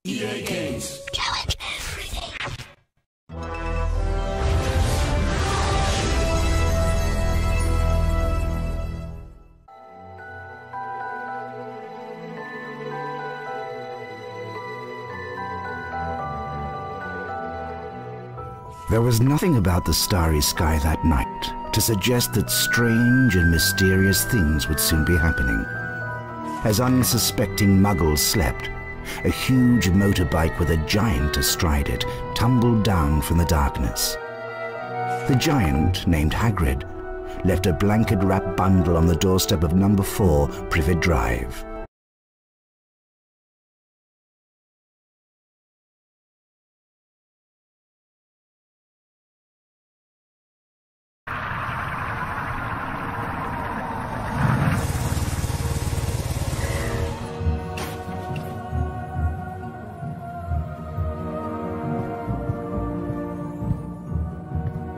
EA Games. Challenge everything. There was nothing about the starry sky that night to suggest that strange and mysterious things would soon be happening. As unsuspecting muggles slept, a huge motorbike with a giant astride it tumbled down from the darkness. The giant, named Hagrid, left a blanket-wrapped bundle on the doorstep of number 4 Privet Drive.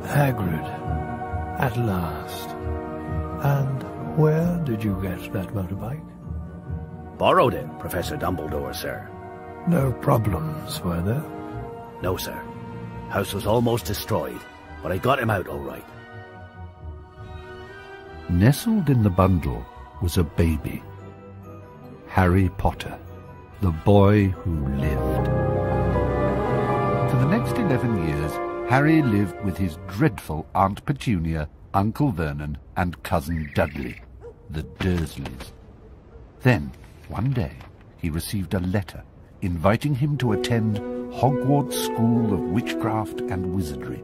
Hagrid, at last. And where did you get that motorbike? Borrowed it, Professor Dumbledore, sir. No problems, were there? No, sir. House was almost destroyed, but I got him out all right. Nestled in the bundle was a baby. Harry Potter, the boy who lived. For the next 11 years, Harry lived with his dreadful Aunt Petunia, Uncle Vernon, and Cousin Dudley, the Dursleys. Then, one day, he received a letter inviting him to attend Hogwarts School of Witchcraft and Wizardry.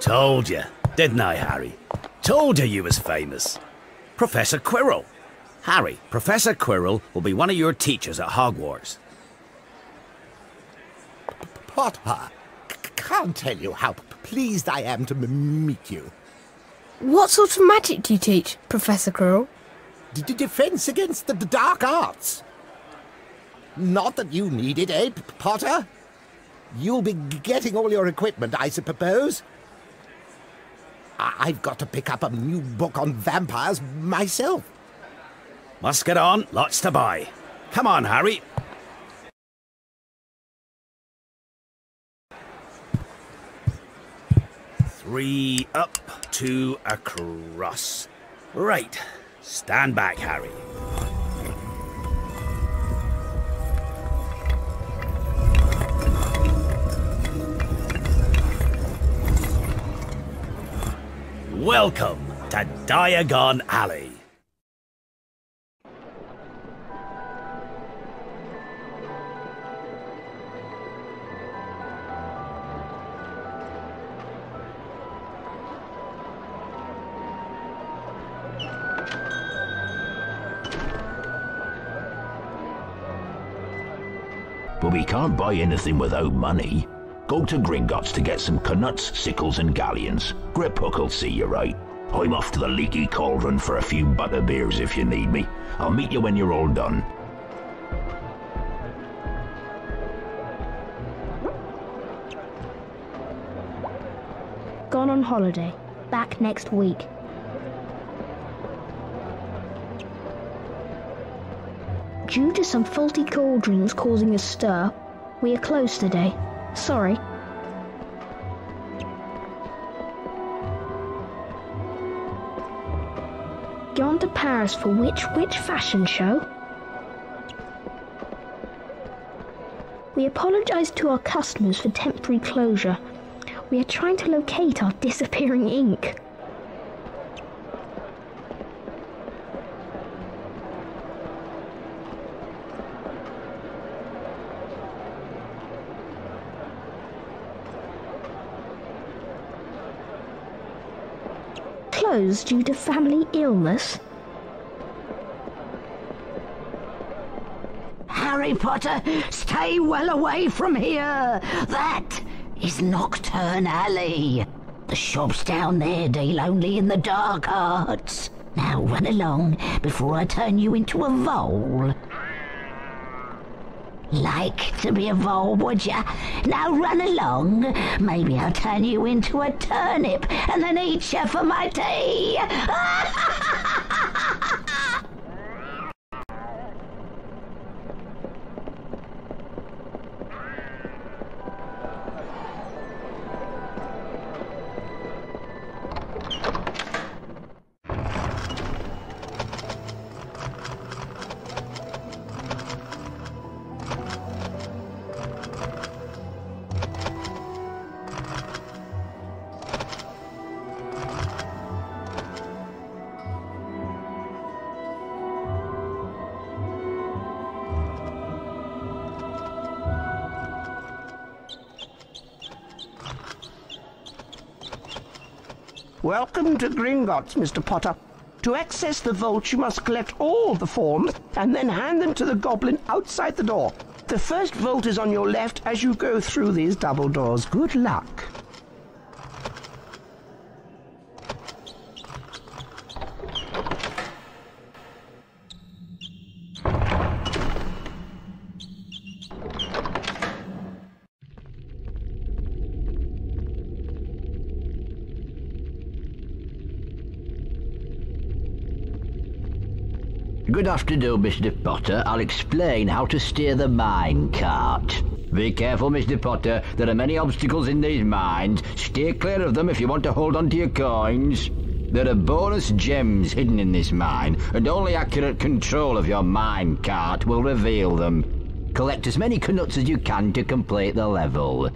Told you, didn't I, Harry? Told you was famous. Professor Quirrell. Harry, Professor Quirrell will be one of your teachers at Hogwarts. Potter, can't tell you how pleased I am to meet you. What sort of magic do you teach, Professor Quirrell? Defense against the dark arts. Not that you need it, eh, Potter? You'll be getting all your equipment, I suppose. I've got to pick up a new book on vampires myself. Must get on, lots to buy. Come on, Harry. Three up, 2 across. Right, stand back, Harry. Welcome to Diagon Alley. But we can't buy anything without money. Go to Gringotts to get some knuts, sickles and galleons. Griphook will see you right. I'm off to the Leaky Cauldron for a few butterbeers if you need me. I'll meet you when you're all done. Gone on holiday. Back next week. Due to some faulty cauldrons causing a stir, we are closed today. Sorry. Gone to Paris for which fashion show? We apologise to our customers for temporary closure. We are trying to locate our disappearing ink. Closed due to family illness? Harry Potter. Stay well away from here. That is Nocturne Alley. The shops down there deal only in the dark arts. Now run along before I turn you into a vole. Like to be a vole, would ya? Now run along. Maybe I'll turn you into a turnip and then eat you for my tea. Welcome to Gringotts, Mr. Potter. To access the vault, you must collect all the forms and then hand them to the goblin outside the door. The first vault is on your left as you go through these double doors. Good luck. Good afternoon, Mr. Potter. I'll explain how to steer the mine cart. Be careful, Mr. Potter. There are many obstacles in these mines. Steer clear of them if you want to hold on to your coins. There are bonus gems hidden in this mine, and only accurate control of your mine cart will reveal them. Collect as many knuts as you can to complete the level.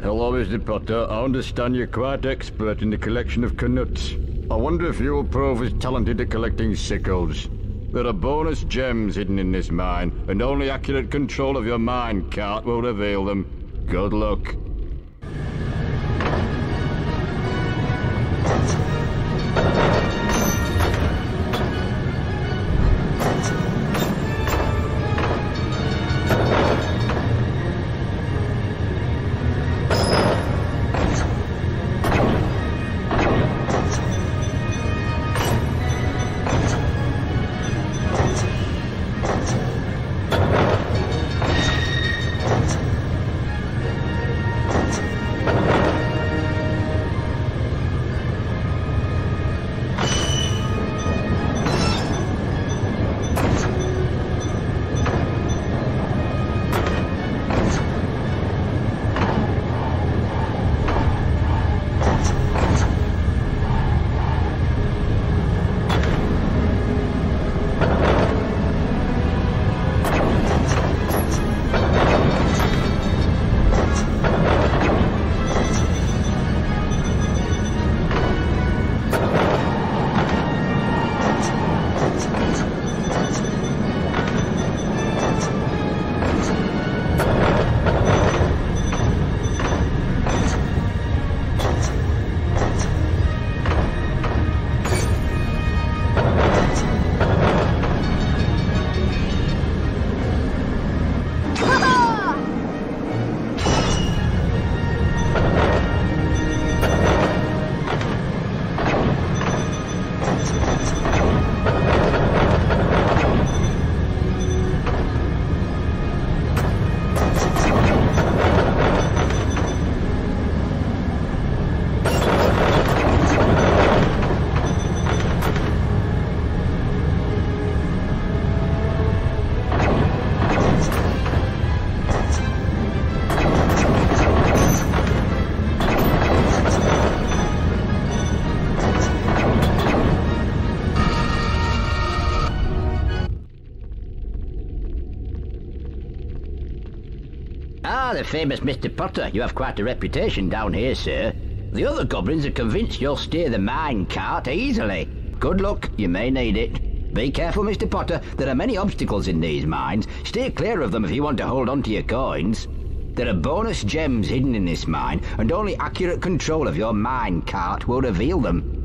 Hello, Mr. Potter. I understand you're quite expert in the collection of knuts. I wonder if you'll prove as talented at collecting sickles. There are bonus gems hidden in this mine, and only accurate control of your mine cart will reveal them. Good luck. Ah, the famous Mr. Potter. You have quite a reputation down here, sir. The other goblins are convinced you'll steer the mine cart easily. Good luck, you may need it. Be careful, Mr. Potter. There are many obstacles in these mines. Steer clear of them if you want to hold on to your coins. There are bonus gems hidden in this mine, and only accurate control of your mine cart will reveal them.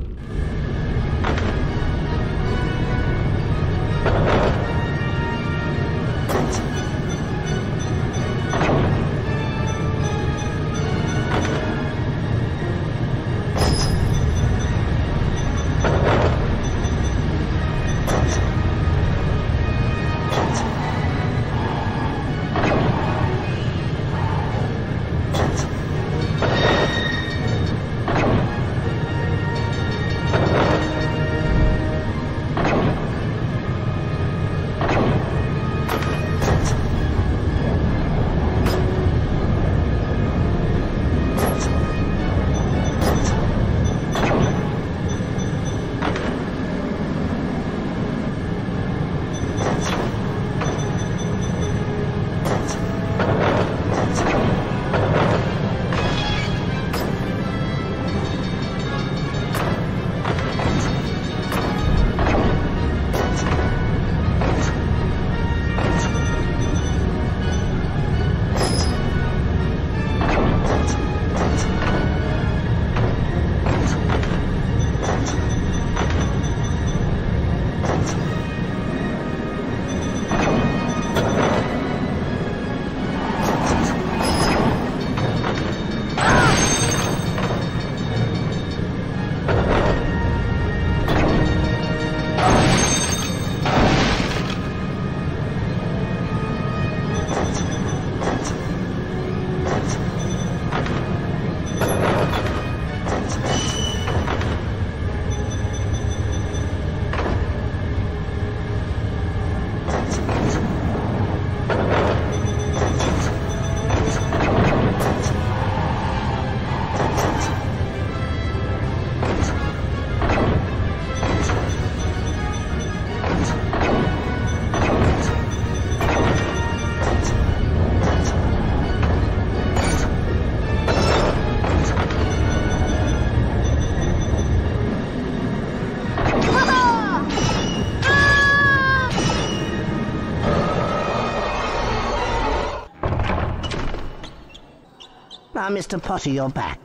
Ah, Mr. Potter, you're back.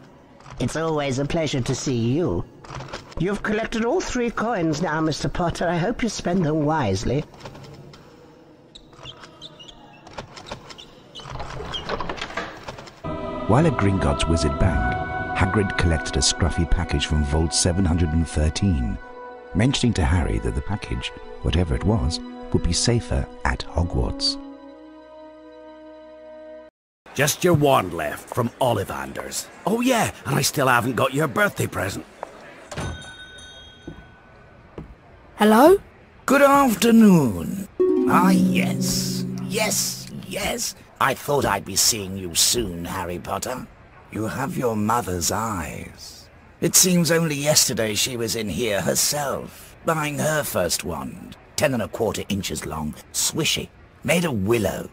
It's always a pleasure to see you. You've collected all 3 coins now, Mr. Potter. I hope you spend them wisely. While at Gringotts Wizard Bank, Hagrid collected a scruffy package from Vault 713, mentioning to Harry that the package, whatever it was, would be safer at Hogwarts. Just your wand left from Ollivanders. Oh yeah, and I still haven't got your birthday present. Hello? Good afternoon. Ah, yes. Yes. I thought I'd be seeing you soon, Harry Potter. You have your mother's eyes. It seems only yesterday she was in here herself, buying her first wand. 10¼ inches long, swishy, made of willow.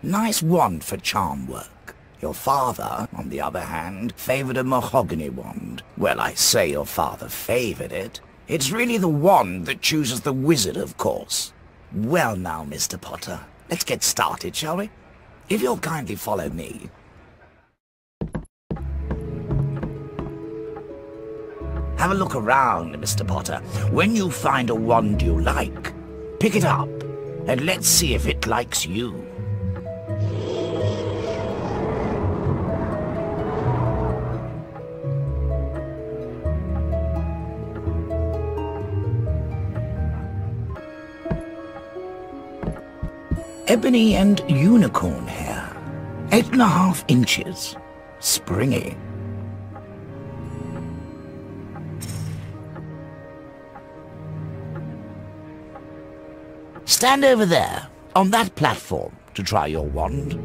Nice wand for charm work. Your father, on the other hand, favoured a mahogany wand. Well, I say your father favoured it. It's really the wand that chooses the wizard, of course. Well now, Mr. Potter, let's get started, shall we? If you'll kindly follow me. Have a look around, Mr. Potter. When you find a wand you like, pick it up, and let's see if it likes you. Ebony and unicorn hair. 8.5 inches. Springy. Stand over there, on that platform, to try your wand.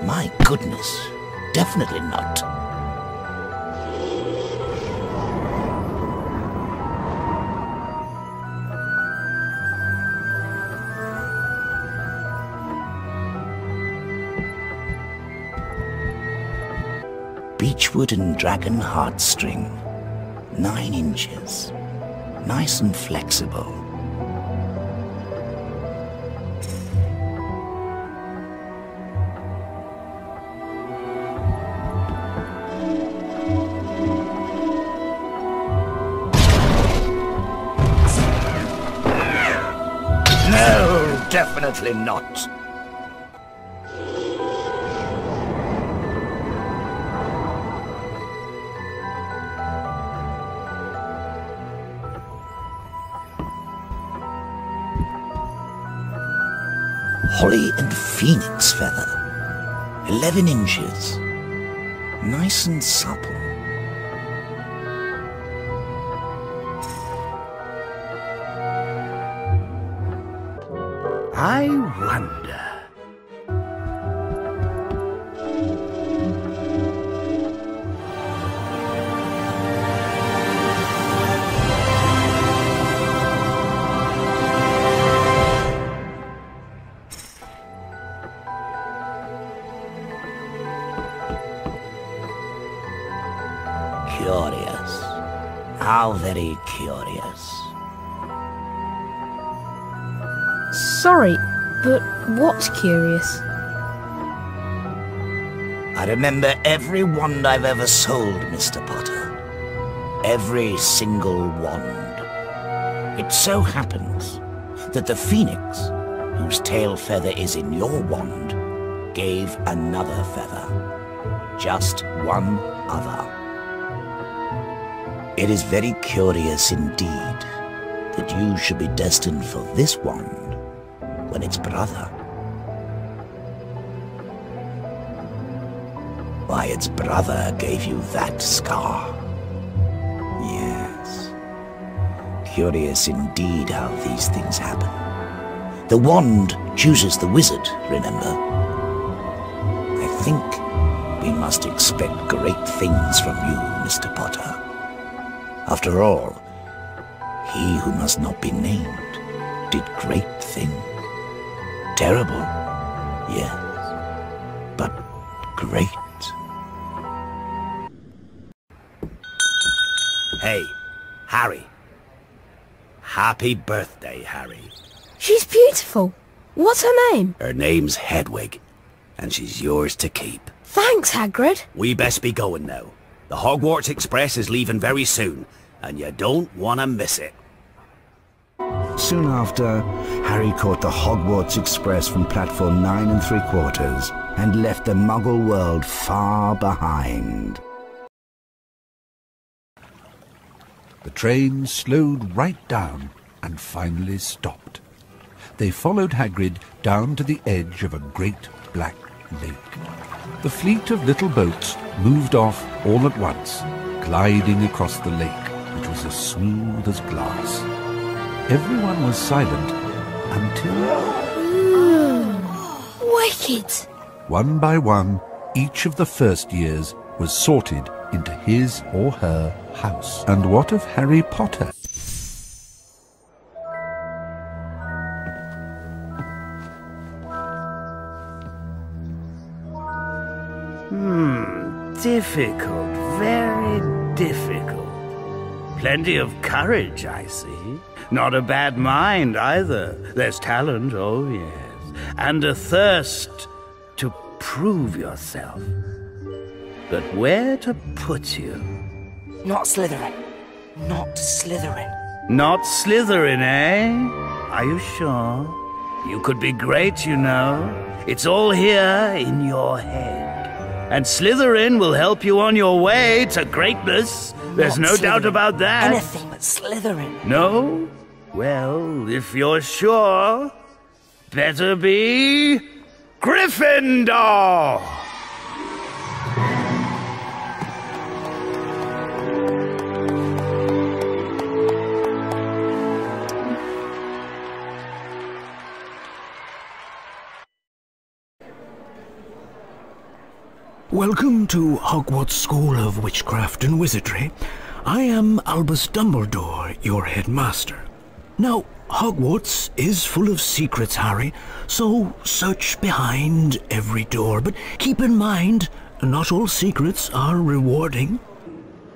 My goodness, definitely not. Beechwood and dragon heartstring. 9 inches. Nice and flexible. No, definitely not. Holly and phoenix feather. 11 inches. Nice and supple. I wonder. Curious. How very curious. Sorry, but what's curious? I remember every wand I've ever sold, Mr. Potter. Every single wand. It so happens that the phoenix, whose tail feather is in your wand, gave another feather. Just one other. It is very curious indeed that you should be destined for this wand when its brother. Why, its brother gave you that scar. Yes. Curious indeed how these things happen. The wand chooses the wizard, remember? I think we must expect great things from you, Mr. Potter. After all, he who must not be named did great things. Terrible, yes, but great. Hey, Harry. Happy birthday, Harry. She's beautiful. What's her name? Her name's Hedwig, and she's yours to keep. Thanks, Hagrid. We best be going now. The Hogwarts Express is leaving very soon, and you don't want to miss it. Soon after, Harry caught the Hogwarts Express from platform 9 3/4 and left the Muggle world far behind. The train slowed right down and finally stopped. They followed Hagrid down to the edge of a great black lake. The fleet of little boats moved off all at once, gliding across the lake, which was as smooth as glass. Everyone was silent until... Wicked! One by one, each of the first years was sorted into his or her house. And what of Harry Potter? Difficult, very difficult. Plenty of courage, I see. Not a bad mind, either. There's talent, oh yes. And a thirst to prove yourself. But where to put you? Not Slytherin. Not Slytherin. Not Slytherin, eh? Are you sure? You could be great, you know. It's all here in your head. And Slytherin will help you on your way to greatness. There's no doubt about that. Anything but Slytherin. No? Well, if you're sure, better be Gryffindor! Welcome to Hogwarts School of Witchcraft and Wizardry. I am Albus Dumbledore, your headmaster. Now, Hogwarts is full of secrets, Harry, so search behind every door. But keep in mind, not all secrets are rewarding.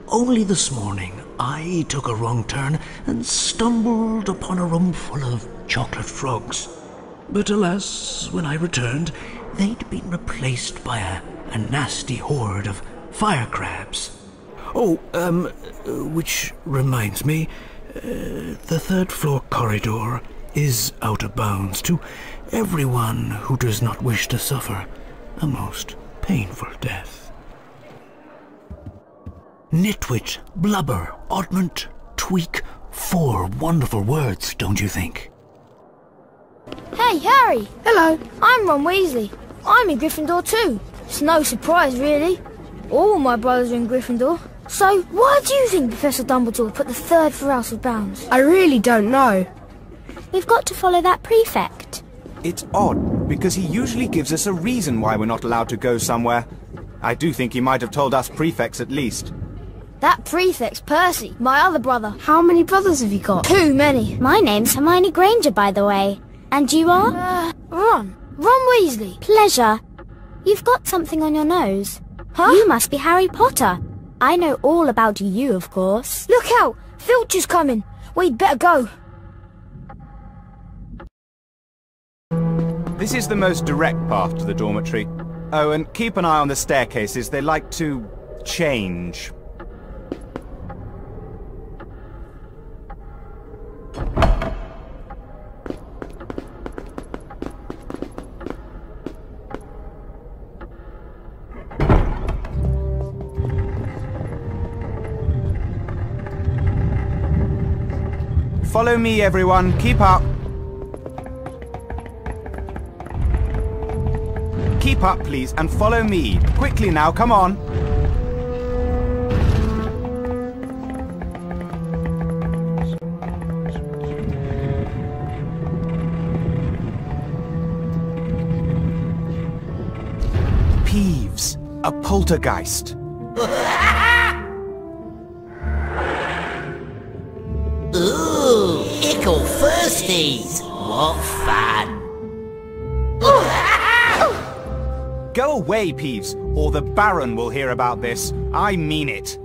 Only this morning, I took a wrong turn and stumbled upon a room full of chocolate frogs. But alas, when I returned, they'd been replaced by a nasty horde of fire crabs. Oh, which reminds me, the third floor corridor is out of bounds to everyone who does not wish to suffer a most painful death. Nitwit, blubber, oddment, tweak, 4 wonderful words, don't you think? Hey, Harry! Hello, I'm Ron Weasley. I'm in Gryffindor too. It's no surprise, really. All my brothers are in Gryffindor. So, why do you think Professor Dumbledore put the third floor out of bounds? I really don't know. We've got to follow that prefect. It's odd, because he usually gives us a reason why we're not allowed to go somewhere. I do think he might have told us prefects at least. That prefect's Percy, my other brother. How many brothers have you got? Too many. My name's Hermione Granger, by the way. And you are? Ron Weasley. Pleasure. You've got something on your nose. Huh? You must be Harry Potter. I know all about you, of course. Look out! Filch's coming. We'd better go. This is the most direct path to the dormitory. Oh, and keep an eye on the staircases. They like to change. Follow me, everyone. Keep up. Keep up, please, and follow me. Quickly now, come on. Peeves, a poltergeist. Ooh, ickle firsties! What fun! Go away, Peeves, or the Baron will hear about this. I mean it.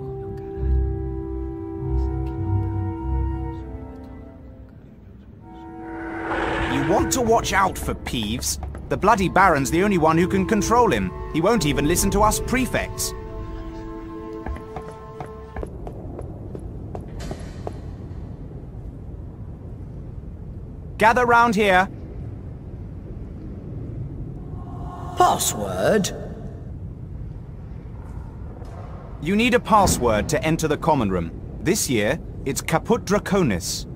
You want to watch out for Peeves. The bloody Baron's the only one who can control him. He won't even listen to us prefects. Gather round here. Password? You need a password to enter the common room. This year, it's Caput Draconis.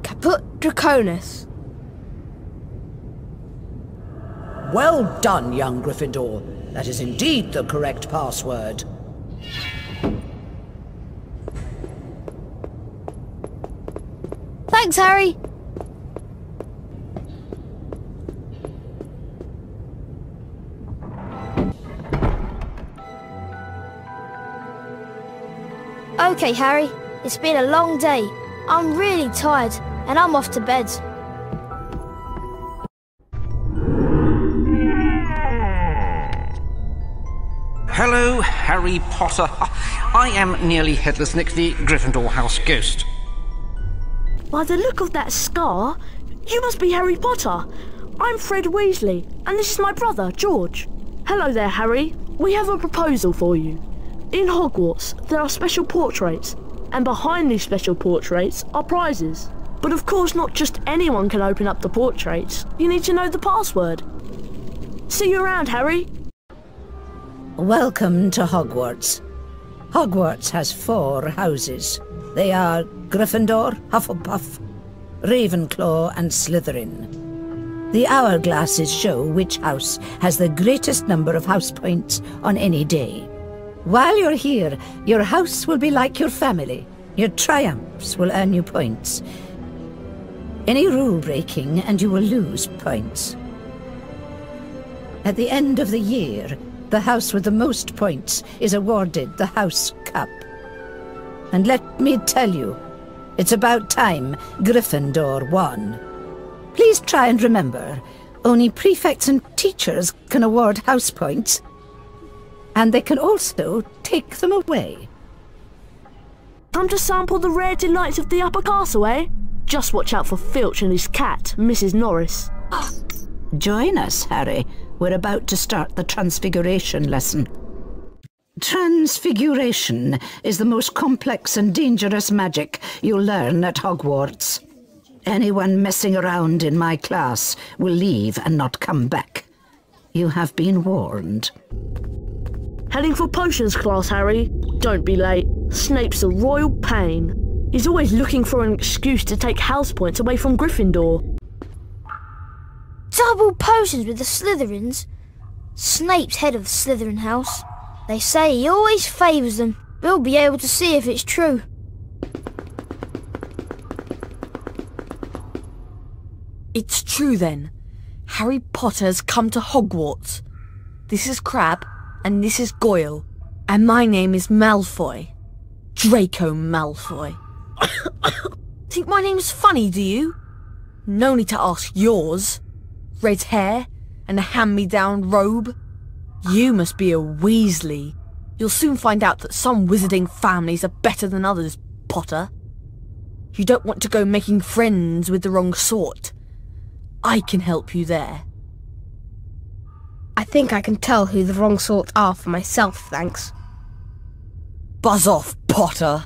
Caput Draconis. Well done, young Gryffindor. That is indeed the correct password. Thanks, Harry. Okay, Harry. It's been a long day. I'm really tired, and I'm off to bed. Hello, Harry Potter. I am Nearly Headless Nick, the Gryffindor House Ghost. By the look of that scar, you must be Harry Potter. I'm Fred Weasley, and this is my brother, George. Hello there, Harry. We have a proposal for you. In Hogwarts, there are special portraits, and behind these special portraits are prizes. But of course, not just anyone can open up the portraits. You need to know the password. See you around, Harry. Welcome to Hogwarts. Hogwarts has 4 houses. They are Gryffindor, Hufflepuff, Ravenclaw and Slytherin. The hourglasses show which house has the greatest number of house points on any day. While you're here, your house will be like your family. Your triumphs will earn you points. Any rule breaking and you will lose points. At the end of the year, the house with the most points is awarded the House Cup. And let me tell you, it's about time Gryffindor won. Please try and remember, only prefects and teachers can award house points, and they can also take them away. Time to sample the rare delights of the upper castle, eh? Just watch out for Filch and his cat, Mrs. Norris. Join us, Harry. We're about to start the Transfiguration lesson. Transfiguration is the most complex and dangerous magic you'll learn at Hogwarts. Anyone messing around in my class will leave and not come back. You have been warned. Heading for potions class, Harry. Don't be late. Snape's a royal pain. He's always looking for an excuse to take house points away from Gryffindor. Double potions with the Slytherins? Snape's head of the Slytherin house. They say he always favours them. We'll be able to see if it's true. It's true then. Harry Potter has come to Hogwarts. This is Crabbe, and this is Goyle. And my name is Malfoy. Draco Malfoy. Think my name's funny, do you? No need to ask yours. Red hair and a hand-me-down robe. You must be a Weasley. You'll soon find out that some wizarding families are better than others, Potter. You don't want to go making friends with the wrong sort. I can help you there. I think I can tell who the wrong sort are for myself, thanks. Buzz off, Potter!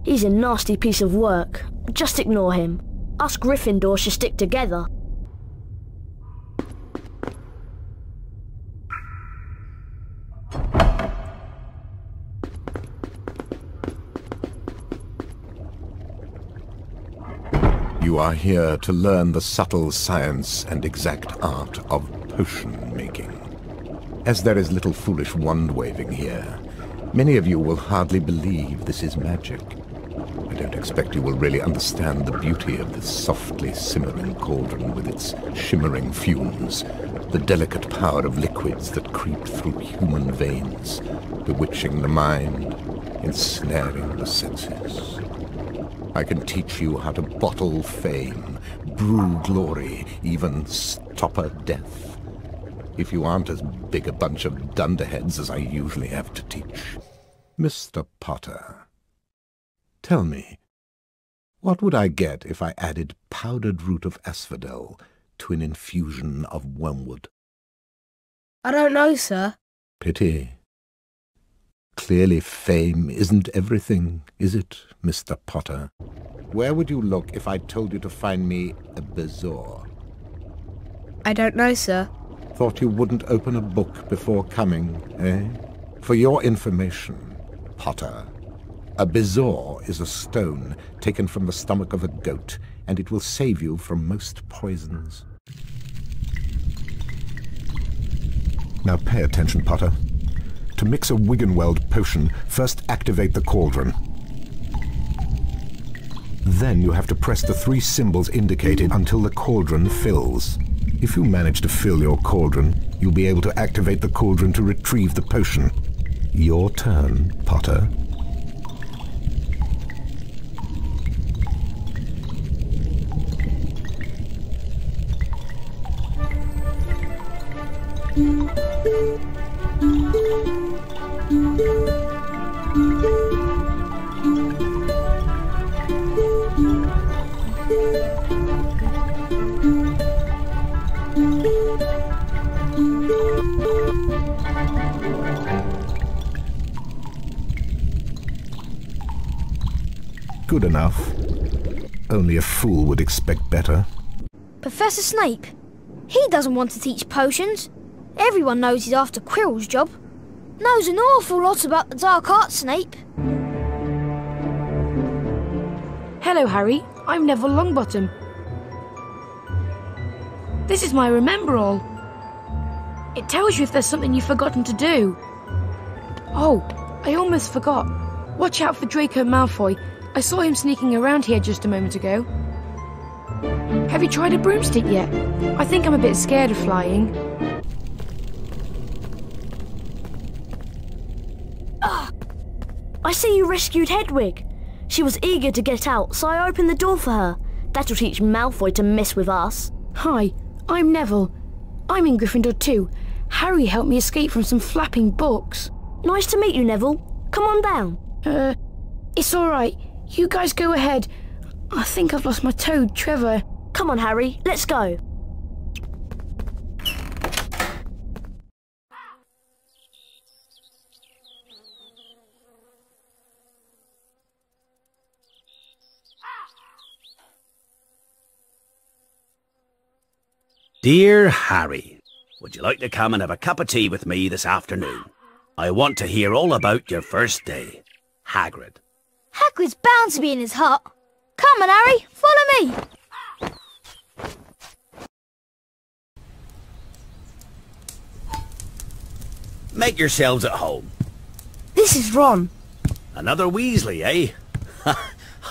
He's a nasty piece of work. Just ignore him. Us Gryffindor should stick together. You are here to learn the subtle science and exact art of potion making. As there is little foolish wand-waving here, many of you will hardly believe this is magic. I don't expect you will really understand the beauty of this softly simmering cauldron with its shimmering fumes, the delicate power of liquids that creep through human veins, bewitching the mind, ensnaring the senses. I can teach you how to bottle fame, brew glory, even stopper death. If you aren't as big a bunch of dunderheads as I usually have to teach. Mr. Potter, tell me, what would I get if I added powdered root of asphodel to an infusion of wormwood? I don't know, sir. Pity. Clearly fame isn't everything, is it, Mr. Potter? Where would you look if I told you to find me a bezoar? I don't know, sir. Thought you wouldn't open a book before coming, eh? For your information, Potter, a bezoar is a stone taken from the stomach of a goat, and it will save you from most poisons. Now pay attention, Potter. To mix a Wiggenweld potion, first activate the cauldron. Then you have to press the 3 symbols indicated until the cauldron fills. If you manage to fill your cauldron, you'll be able to activate the cauldron to retrieve the potion. Your turn, Potter. Good enough. Only a fool would expect better. Professor Snape? He doesn't want to teach potions. Everyone knows he's after Quirrell's job. Knows an awful lot about the dark arts, Snape. Hello, Harry. I'm Neville Longbottom. This is my Remember All. It tells you if there's something you've forgotten to do. Oh, I almost forgot. Watch out for Draco Malfoy. I saw him sneaking around here just a moment ago. Have you tried a broomstick yet? I think I'm a bit scared of flying. I see you rescued Hedwig. She was eager to get out, so I opened the door for her. That'll teach Malfoy to mess with us. Hi, I'm Neville. I'm in Gryffindor too. Harry helped me escape from some flapping books. Nice to meet you, Neville. Come on down. It's alright. You guys go ahead. I think I've lost my toad, Trevor. Come on, Harry. Let's go. Dear Harry, would you like to come and have a cup of tea with me this afternoon? I want to hear all about your first day. Hagrid. Hagrid's bound to be in his hut. Come on, Harry, follow me. Make yourselves at home. This is Ron. Another Weasley, eh?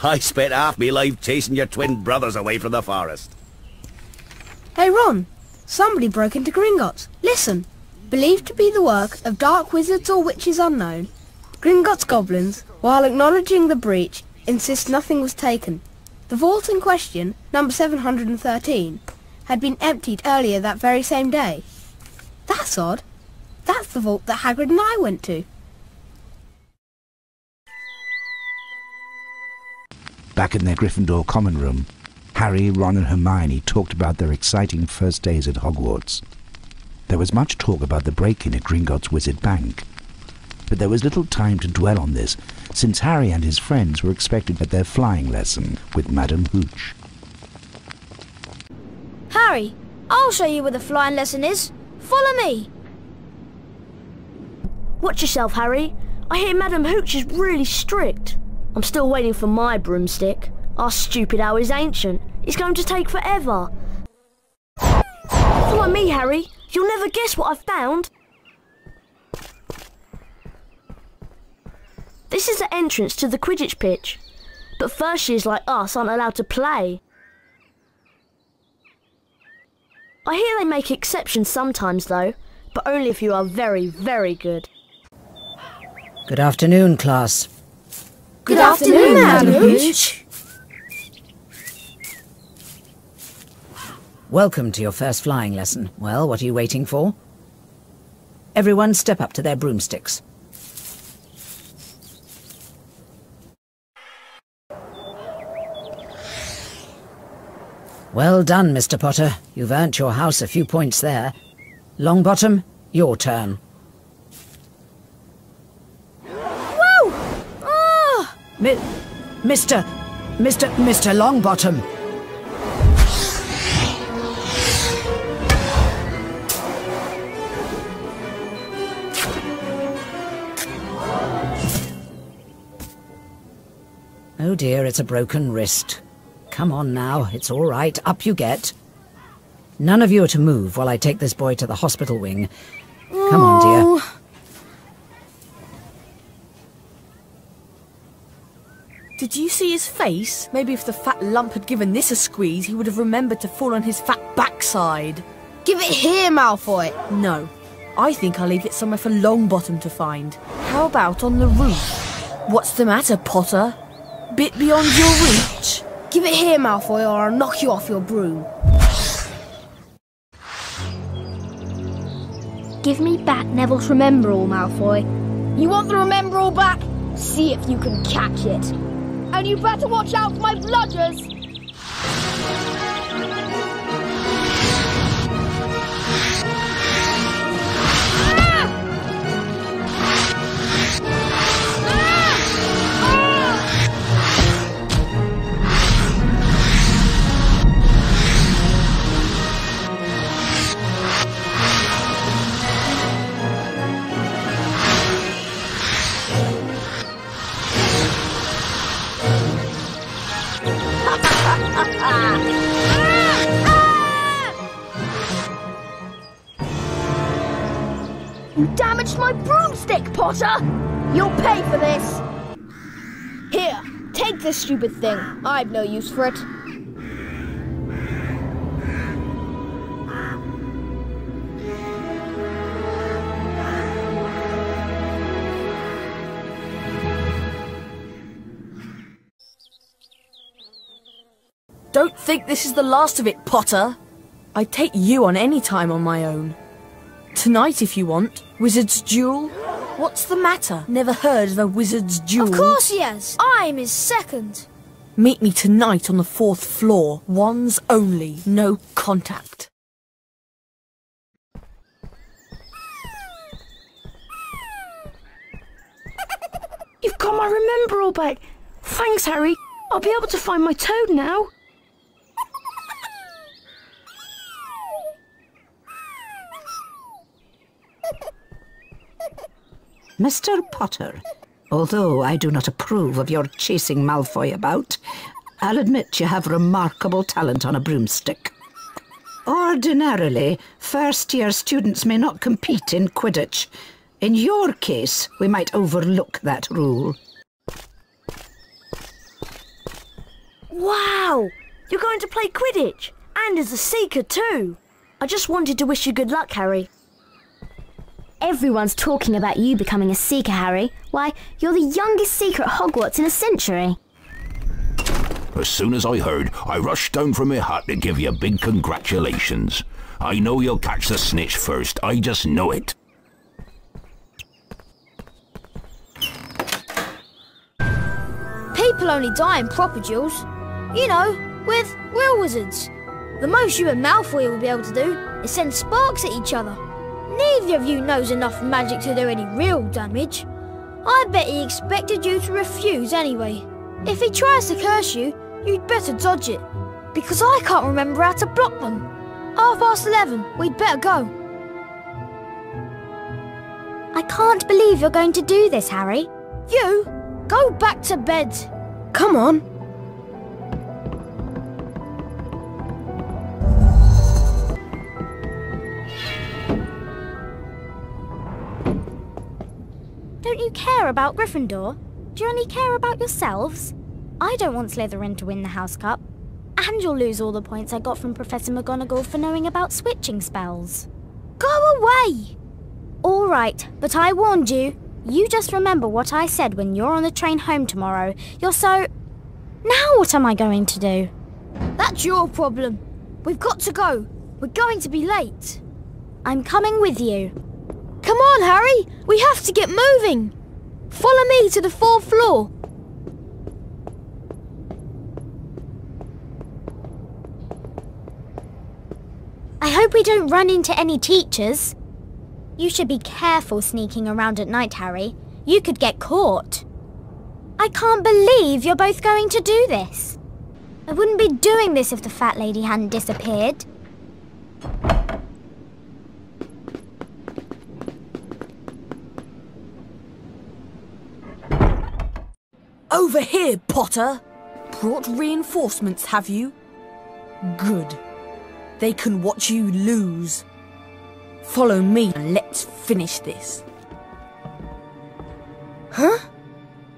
I spent half me life chasing your twin brothers away from the forest. Hey, Ron. Somebody broke into Gringotts. Listen. Believed to be the work of dark wizards or witches unknown, Gringotts goblins, while acknowledging the breach, insist nothing was taken. The vault in question, number 713, had been emptied earlier that very same day. That's odd. That's the vault that Hagrid and I went to. Back in their Gryffindor common room, Harry, Ron and Hermione talked about their exciting first days at Hogwarts. There was much talk about the break-in at Gringotts Wizard Bank, but there was little time to dwell on this, since Harry and his friends were expected at their flying lesson with Madame Hooch. Harry, I'll show you where the flying lesson is. Follow me. Watch yourself, Harry. I hear Madame Hooch is really strict. I'm still waiting for my broomstick. Our stupid owl is ancient. It's going to take forever. Follow me, Harry. You'll never guess what I've found. This is the entrance to the Quidditch pitch. But first years like us aren't allowed to play. I hear they make exceptions sometimes though, but only if you are very, very good. Good afternoon, class. Good afternoon, Madam Hooch. Welcome to your first flying lesson. Well, what are you waiting for? Everyone step up to their broomsticks. Well done, Mr. Potter. You've earned your house a few points there. Longbottom, your turn. Whoa! Ah! Mr. Longbottom. Oh dear, it's a broken wrist. Come on now, it's all right. Up you get. None of you are to move while I take this boy to the hospital wing. Come on, dear. Did you see his face? Maybe if the fat lump had given this a squeeze, he would have remembered to fall on his fat backside. Give it here, Malfoy. No. I think I'll leave it somewhere for Longbottom to find. How about on the roof? What's the matter, Potter? Bit beyond your reach? Give it here, Malfoy, or I'll knock you off your broom. Give me back Neville's Remember-All, Malfoy. You want the Remember-All back? See if you can catch it. And you better watch out for my bludgers! You damaged my broomstick, Potter! You'll pay for this! Here, take this stupid thing. I've no use for it. Don't think this is the last of it, Potter. I'd take you on any time on my own. Tonight, if you want. Wizard's Duel? What's the matter? Never heard of a Wizard's Duel? Of course he has. I'm his second. Meet me tonight on the 4th floor. Ones only. No contact. You've got my Remember-All back. Thanks, Harry. I'll be able to find my toad now. Mr. Potter, although I do not approve of your chasing Malfoy about, I'll admit you have remarkable talent on a broomstick. Ordinarily, first-year students may not compete in Quidditch. In your case, we might overlook that rule. Wow! You're going to play Quidditch, and as a Seeker too. I just wanted to wish you good luck, Harry. Everyone's talking about you becoming a Seeker, Harry. Why, you're the youngest Seeker at Hogwarts in a century. As soon as I heard, I rushed down from my hut to give you big congratulations. I know you'll catch the snitch first, I just know it. People only die in proper duels. You know, with real wizards. The most you and Malfoy will be able to do is send sparks at each other. Neither of you knows enough magic to do any real damage. I bet he expected you to refuse anyway. If he tries to curse you, you'd better dodge it. Because I can't remember how to block them. 11:30, we'd better go. I can't believe you're going to do this, Harry. You, go back to bed. Come on. Don't you care about Gryffindor? Do you only care about yourselves? I don't want Slytherin to win the House Cup. And you'll lose all the points I got from Professor McGonagall for knowing about switching spells. Go away! All right, but I warned you. You just remember what I said when you're on the train home tomorrow. You're so... Now what am I going to do? That's your problem. We've got to go. We're going to be late. I'm coming with you. Come on, Harry! We have to get moving! Follow me to the 4th floor. I hope we don't run into any teachers. You should be careful sneaking around at night, Harry. You could get caught. I can't believe you're both going to do this. I wouldn't be doing this if the fat lady hadn't disappeared. Over here, Potter! Brought reinforcements, have you? Good. They can watch you lose. Follow me and let's finish this. Huh?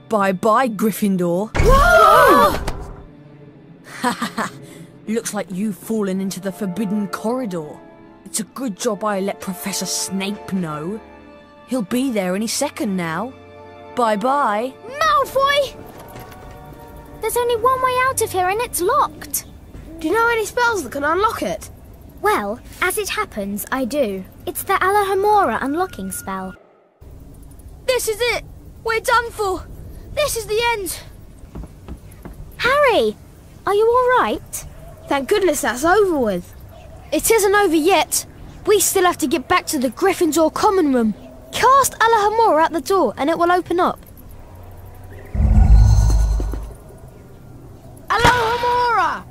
Bye-bye, Gryffindor. Whoa! Looks like you've fallen into the forbidden corridor. It's a good job I let Professor Snape know. He'll be there any second now. Bye-bye. Malfoy! There's only one way out of here and it's locked. Do you know any spells that can unlock it? Well, as it happens, I do. It's the Alohomora unlocking spell. This is it! We're done for! This is the end! Harry! Are you all right? Thank goodness that's over with. It isn't over yet. We still have to get back to the Gryffindor common room. Cast Alohomora at the door and it will open up. Alohomora!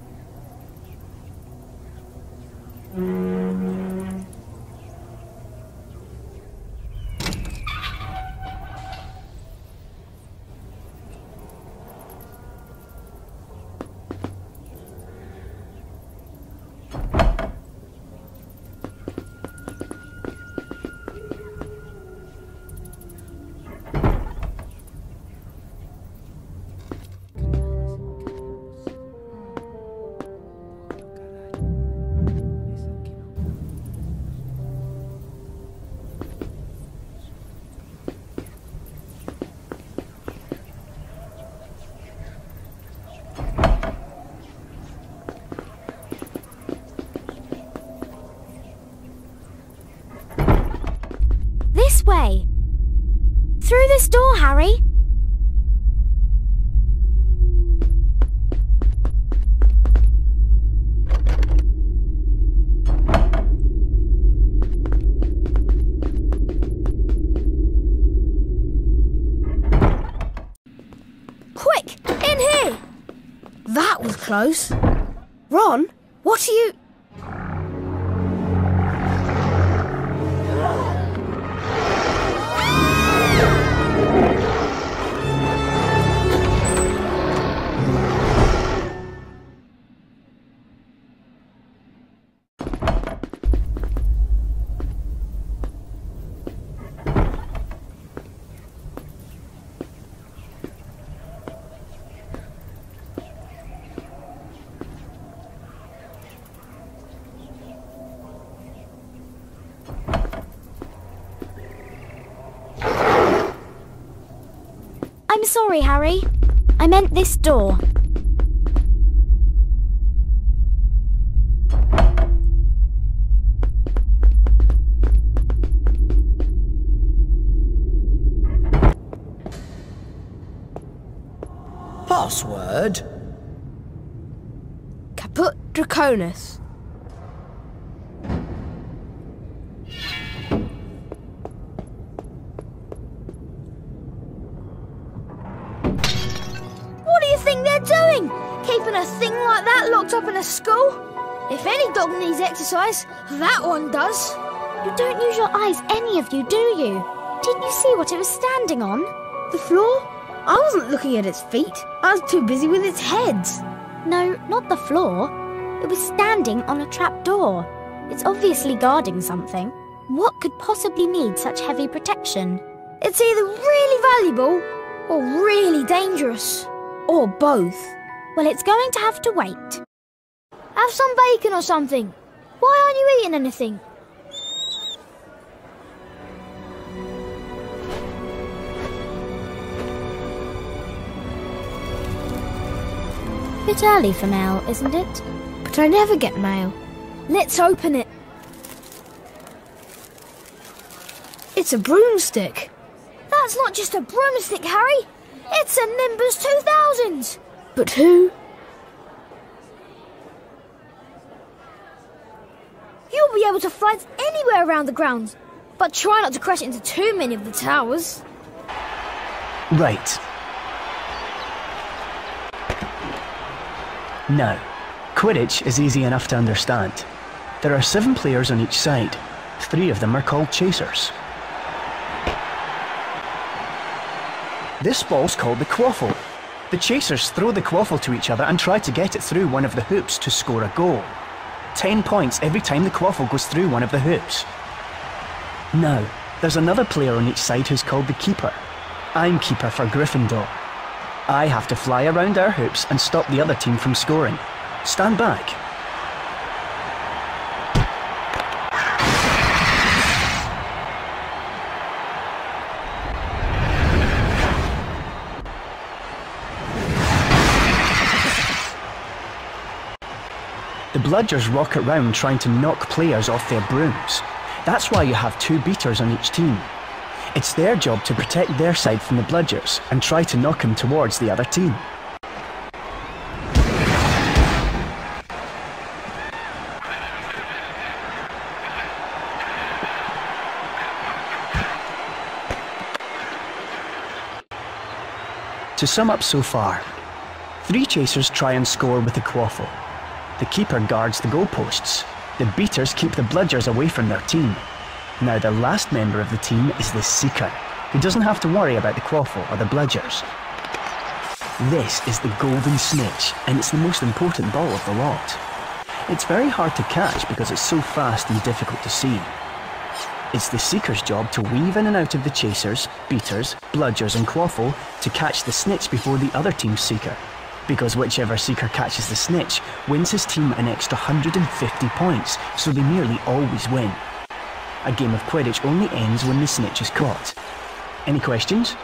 way. Through this door, Harry. Quick, in here! That was close. Ron, what are you... I'm sorry, Harry. I meant this door. Password? Caput Draconis. What do you think they're doing? Keeping a thing like that locked up in a school? If any dog needs exercise, that one does. You don't use your eyes, any of you, do you? Didn't you see what it was standing on? The floor? I wasn't looking at its feet. I was too busy with its heads. No, not the floor. It was standing on a trapdoor. It's obviously guarding something. What could possibly need such heavy protection? It's either really valuable or really dangerous. Or both. Well, it's going to have to wait. Have some bacon or something. Why aren't you eating anything? Bit early for mail, isn't it? But I never get mail. Let's open it. It's a broomstick. That's not just a broomstick, Harry. It's a Nimbus 2000. But who? You'll be able to fly it anywhere around the grounds, but try not to crash into too many of the towers. Right. Now, Quidditch is easy enough to understand. There are 7 players on each side. 3 of them are called chasers. This ball's called the quaffle. The chasers throw the quaffle to each other and try to get it through one of the hoops to score a goal. 10 points every time the quaffle goes through one of the hoops. Now, there's another player on each side who's called the keeper. I'm keeper for Gryffindor. I have to fly around our hoops and stop the other team from scoring. Stand back. The bludgers rocket round trying to knock players off their brooms. That's why you have 2 beaters on each team. It's their job to protect their side from the bludgers and try to knock them towards the other team. To sum up so far, 3 chasers try and score with the quaffle. The keeper guards the goalposts. The beaters keep the bludgers away from their team. Now the last member of the team is the seeker, who doesn't have to worry about the quaffle or the bludgers. This is the golden snitch, and it's the most important ball of the lot. It's very hard to catch because it's so fast and difficult to see. It's the seeker's job to weave in and out of the chasers, beaters, bludgers and quaffle to catch the snitch before the other team's seeker. Because whichever seeker catches the snitch wins his team an extra 150 points, so they nearly always win. A game of Quidditch only ends when the snitch is caught. Any questions?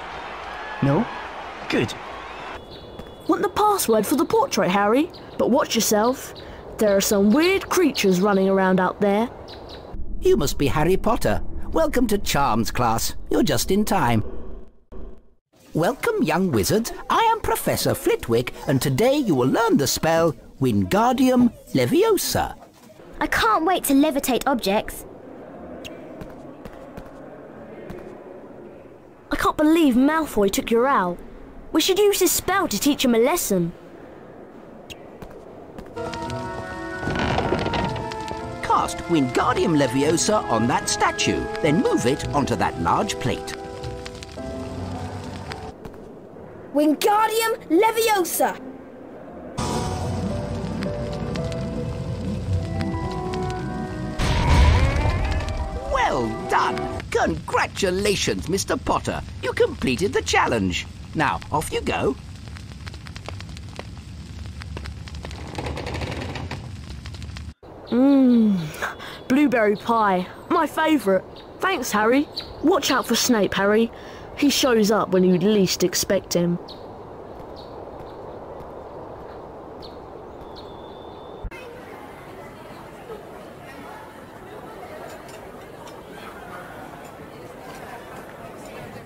No? Good. Want the password for the portrait, Harry? But watch yourself. There are some weird creatures running around out there. You must be Harry Potter. welcome to Charms class. You're just in time. Welcome, young wizards. I am Professor Flitwick, and today you will learn the spell Wingardium Leviosa. I can't wait to levitate objects. I can't believe Malfoy took your owl. We should use his spell to teach him a lesson. Cast Wingardium Leviosa on that statue, then move it onto that large plate. Wingardium Leviosa! Well done! Congratulations, Mr. Potter. You completed the challenge. Now, off you go. Blueberry pie. My favourite. Thanks, Harry. Watch out for Snape, Harry. He shows up when you'd least expect him.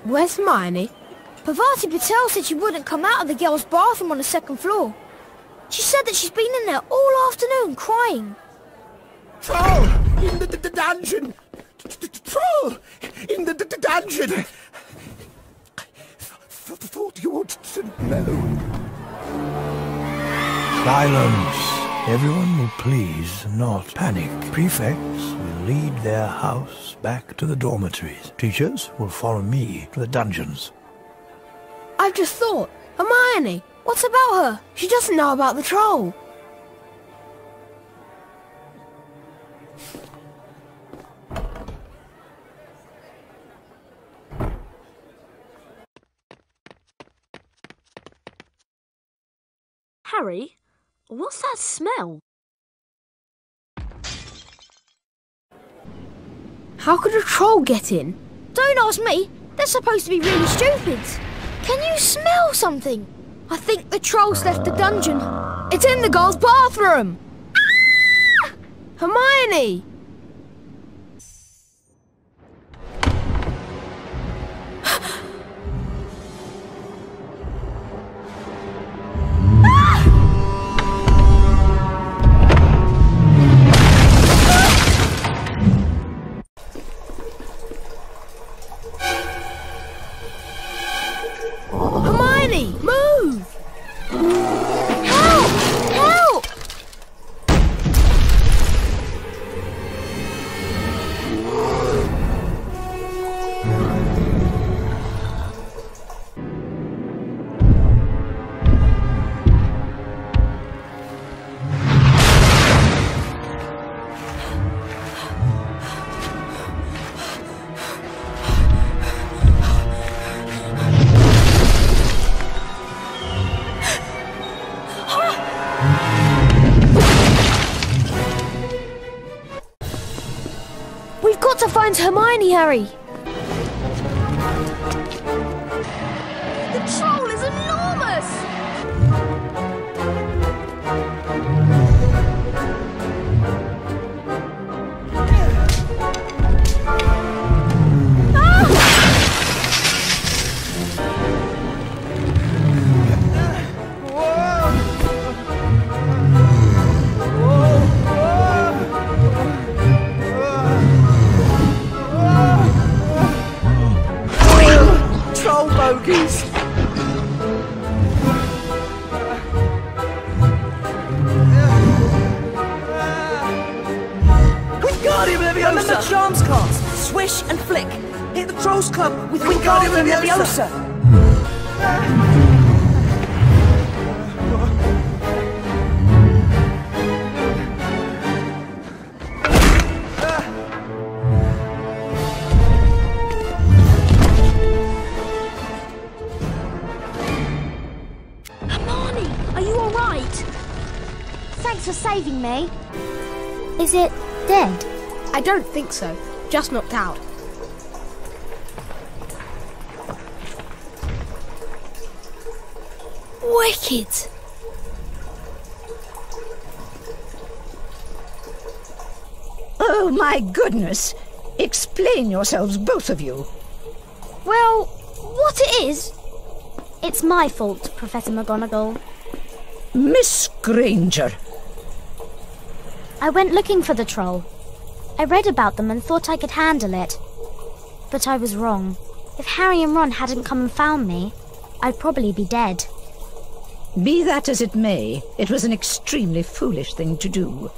Where's Hermione? Parvati Patel said she wouldn't come out of the girls' bathroom on the second floor. She said that she's been in there all afternoon crying. Troll! In the dungeon! Troll! In the dungeon! Thought you would know. Silence! Everyone will please not panic. Prefects will lead their house back to the dormitories. Teachers will follow me to the dungeons. I've just thought. Hermione! What's about her? She doesn't know about the troll. Harry, what's that smell? How could a troll get in? Don't ask me. They're supposed to be really stupid. Can you smell something? I think the troll's left the dungeon. It's in the girls' bathroom! Ah! Hermione! Hermione, move! Help! Help! We've got to find Hermione, Harry. The troll is enormous! Troll bogies! Wingardium Leviosa! Remember Charms class. Swish and flick. Hit the Trolls Club with Wingardium Leviosa! Hermione, are you alright? Thanks for saving me. Is it dead? I don't think so. Just knocked out. Wicked. Oh, my goodness! Explain yourselves, both of you. Well, what it is? It's my fault, Professor McGonagall. Miss Granger. I went looking for the troll. I read about them and thought I could handle it. But I was wrong. If Harry and Ron hadn't come and found me, I'd probably be dead. Be that as it may, it was an extremely foolish thing to do.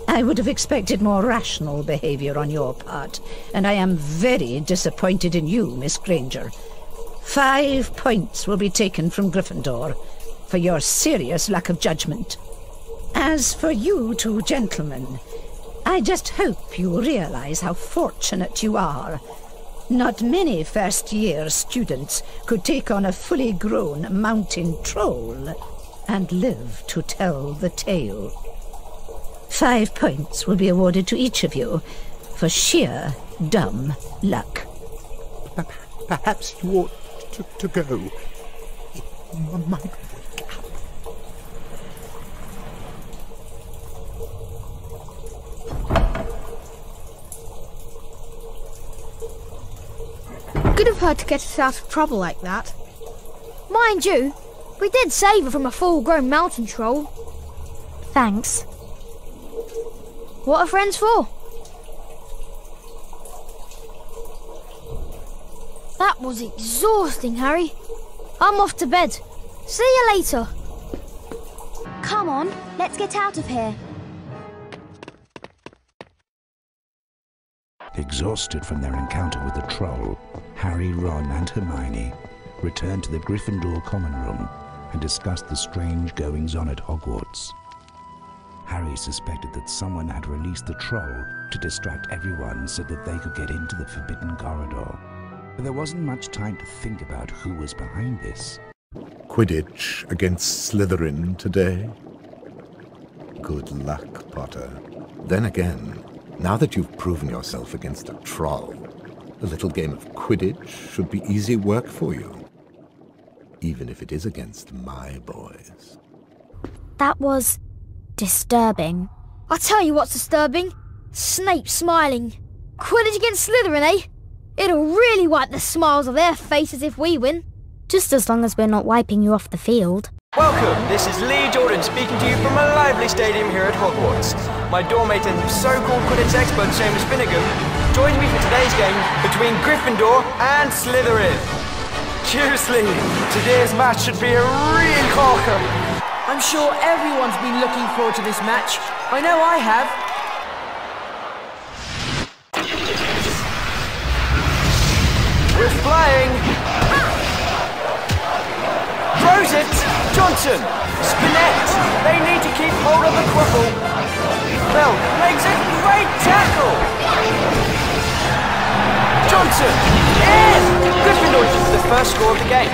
I would have expected more rational behavior on your part, and I am very disappointed in you, Miss Granger. 5 points will be taken from Gryffindor for your serious lack of judgment. As for you two gentlemen, I just hope you realize how fortunate you are. Not many first-year students could take on a fully grown mountain troll and live to tell the tale. 5 points will be awarded to each of you for sheer dumb luck. Perhaps you ought to go. You might wake up. Good of her to get us out of trouble like that. Mind you, we did save her from a full-grown mountain troll. Thanks. What are friends for? That was exhausting, Harry. I'm off to bed. See you later. Come on, let's get out of here. Exhausted from their encounter with the troll, Harry, Ron and Hermione returned to the Gryffindor common room and discussed the strange goings-on at Hogwarts. Harry suspected that someone had released the troll to distract everyone so that they could get into the forbidden corridor. But there wasn't much time to think about who was behind this. Quidditch against Slytherin today? Good luck, Potter. Then again, now that you've proven yourself against a troll, a little game of Quidditch should be easy work for you. Even if it is against my boys. That was disturbing. I tell you what's disturbing. Snape smiling. Quidditch against Slytherin, eh? It'll really wipe the smiles off their faces if we win. Just as long as we're not wiping you off the field. Welcome, this is Lee Jordan speaking to you from a lively stadium here at Hogwarts. My dormmate and so-called Quidditch expert Seamus Finnegan joins me for today's game between Gryffindor and Slytherin. Seriously, today's match should be a real corker. I'm sure everyone's been looking forward to this match. I know I have. We're flying. Throws it. Johnson. Spinette. They need to keep hold of the quaffle. Bell makes a great tackle. Johnson. In. Gryffindor gets the first score of the game.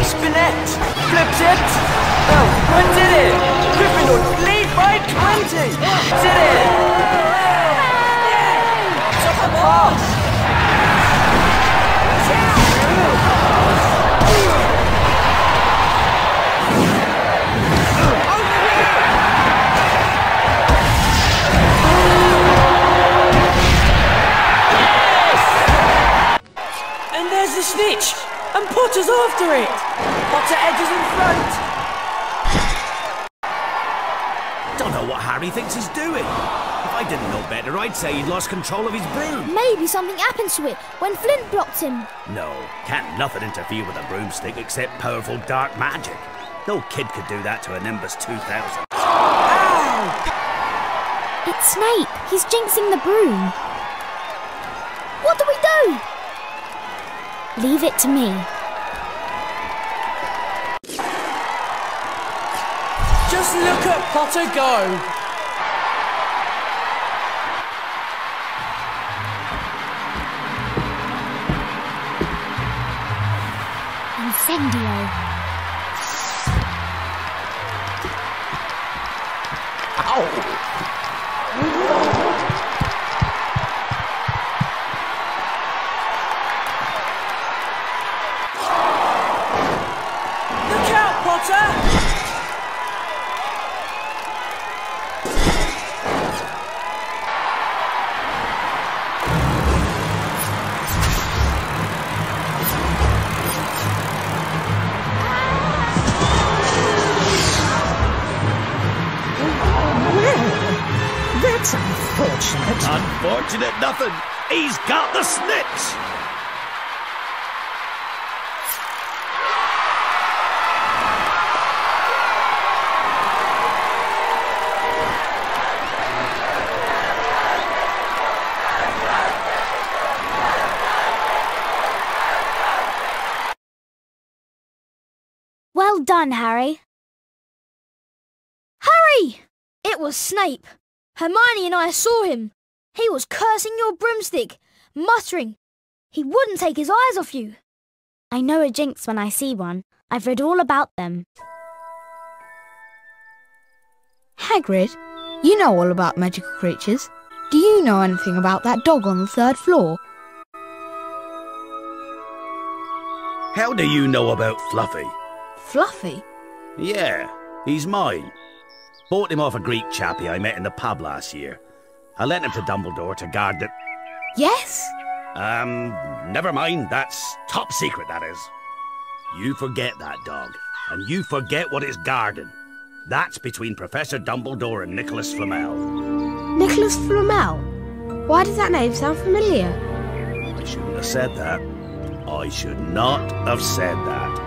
Spinette flips it. Bell puts it in. Gryffindor lead by 20. Puts it in. Top the pass. And there's the snitch. And Potter's after it! Potter edges in front! Don't know what Harry thinks he's doing. If I didn't know better, I'd say he'd lost control of his broom. Maybe something happened to it when Flint blocked him. No, can't nothing interfere with a broomstick except powerful dark magic. No kid could do that to a Nimbus 2000. Ow! It's Snape. He's jinxing the broom. What do we do? Leave it to me. Just look at Potter go! Incendio. Ow! Unfortunate nothing. He's got the snitch. Well done, Harry. Harry! It was Snape. Hermione and I saw him. He was cursing your broomstick, muttering. He wouldn't take his eyes off you. I know a jinx when I see one. I've read all about them. Hagrid, you know all about magical creatures. Do you know anything about that dog on the 3rd floor? How do you know about Fluffy? Fluffy? Yeah, he's mine. Bought him off a Greek chappie I met in the pub last year. I lent him to Dumbledore to guard the... Yes? Never mind. That's top secret, that is. You forget that dog, and you forget what it's guarding. That's between Professor Dumbledore and Nicholas Flamel. Nicholas Flamel? Why does that name sound familiar? I shouldn't have said that. I should not have said that.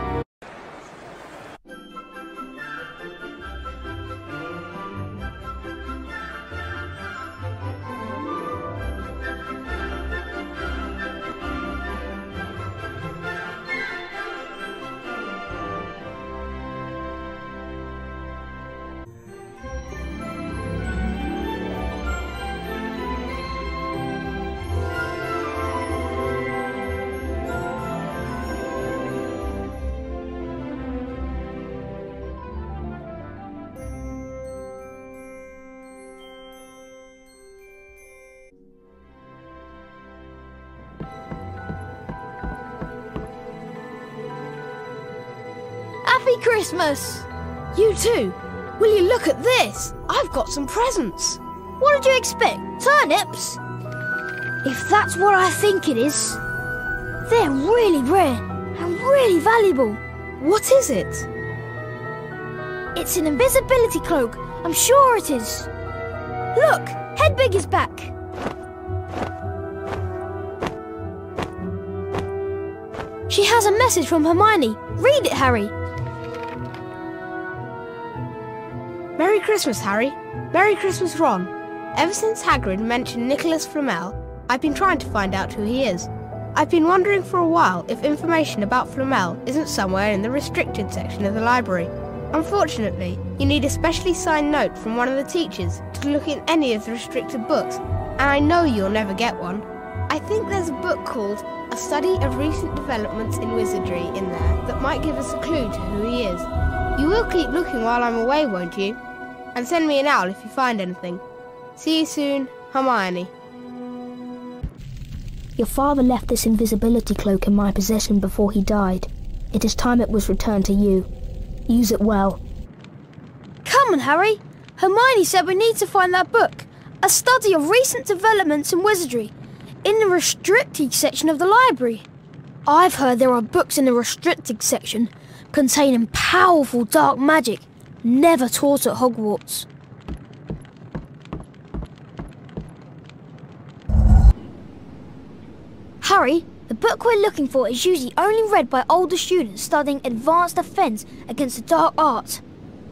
Happy Christmas! You too. Will you look at this? I've got some presents. What did you expect? Turnips? If that's what I think it is, they're really rare and really valuable. What is it? It's an invisibility cloak. I'm sure it is. Look, Hedwig is back. She has a message from Hermione. Read it, Harry. Merry Christmas, Harry. Merry Christmas, Ron. Ever since Hagrid mentioned Nicholas Flamel, I've been trying to find out who he is. I've been wondering for a while if information about Flamel isn't somewhere in the restricted section of the library. Unfortunately, you need a specially signed note from one of the teachers to look in any of the restricted books, and I know you'll never get one. I think there's a book called A Study of Recent Developments in Wizardry in there that might give us a clue to who he is. You will keep looking while I'm away, won't you? And send me an owl if you find anything. See you soon, Hermione. Your father left this invisibility cloak in my possession before he died. It is time it was returned to you. Use it well. Come on, Harry. Hermione said we need to find that book. A study of recent developments in wizardry. In the restricted section of the library. I've heard there are books in the restricted section containing powerful dark magic never taught at Hogwarts. Harry, the book we're looking for is usually only read by older students studying advanced defence against the dark arts.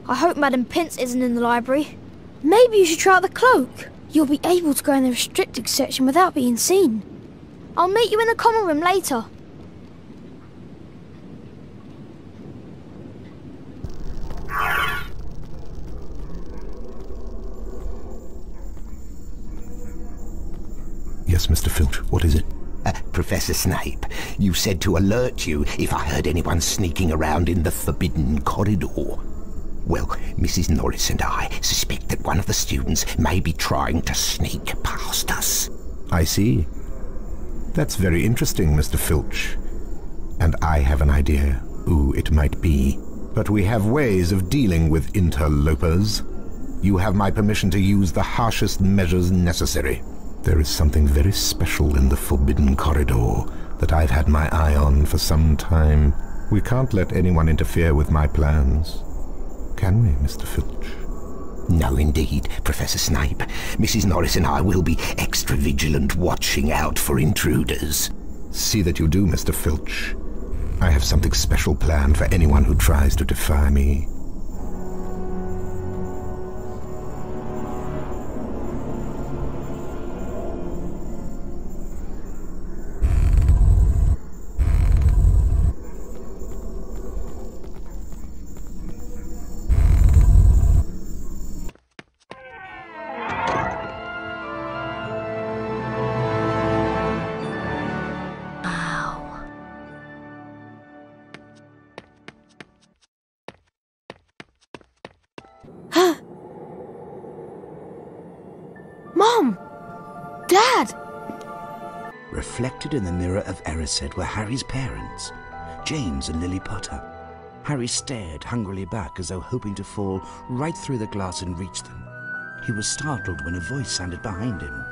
I hope Madam Pince isn't in the library. Maybe you should try out the cloak. You'll be able to go in the restricted section without being seen. I'll meet you in the common room later. Yes, Mr. Filch, what is it? Professor Snape, you said to alert you if I heard anyone sneaking around in the forbidden corridor. Well, Mrs. Norris and I suspect that one of the students may be trying to sneak past us. I see. That's very interesting, Mr. Filch. And I have an idea who it might be. But we have ways of dealing with interlopers. You have my permission to use the harshest measures necessary. There is something very special in the Forbidden Corridor that I've had my eye on for some time. We can't let anyone interfere with my plans. Can we, Mr. Filch? No, indeed, Professor Snape. Mrs. Norris and I will be extra vigilant, watching out for intruders. See that you do, Mr. Filch. I have something special planned for anyone who tries to defy me. Mom! Dad! Reflected in the mirror of Erised were Harry's parents, James and Lily Potter. Harry stared hungrily back as though hoping to fall right through the glass and reach them. He was startled when a voice sounded behind him.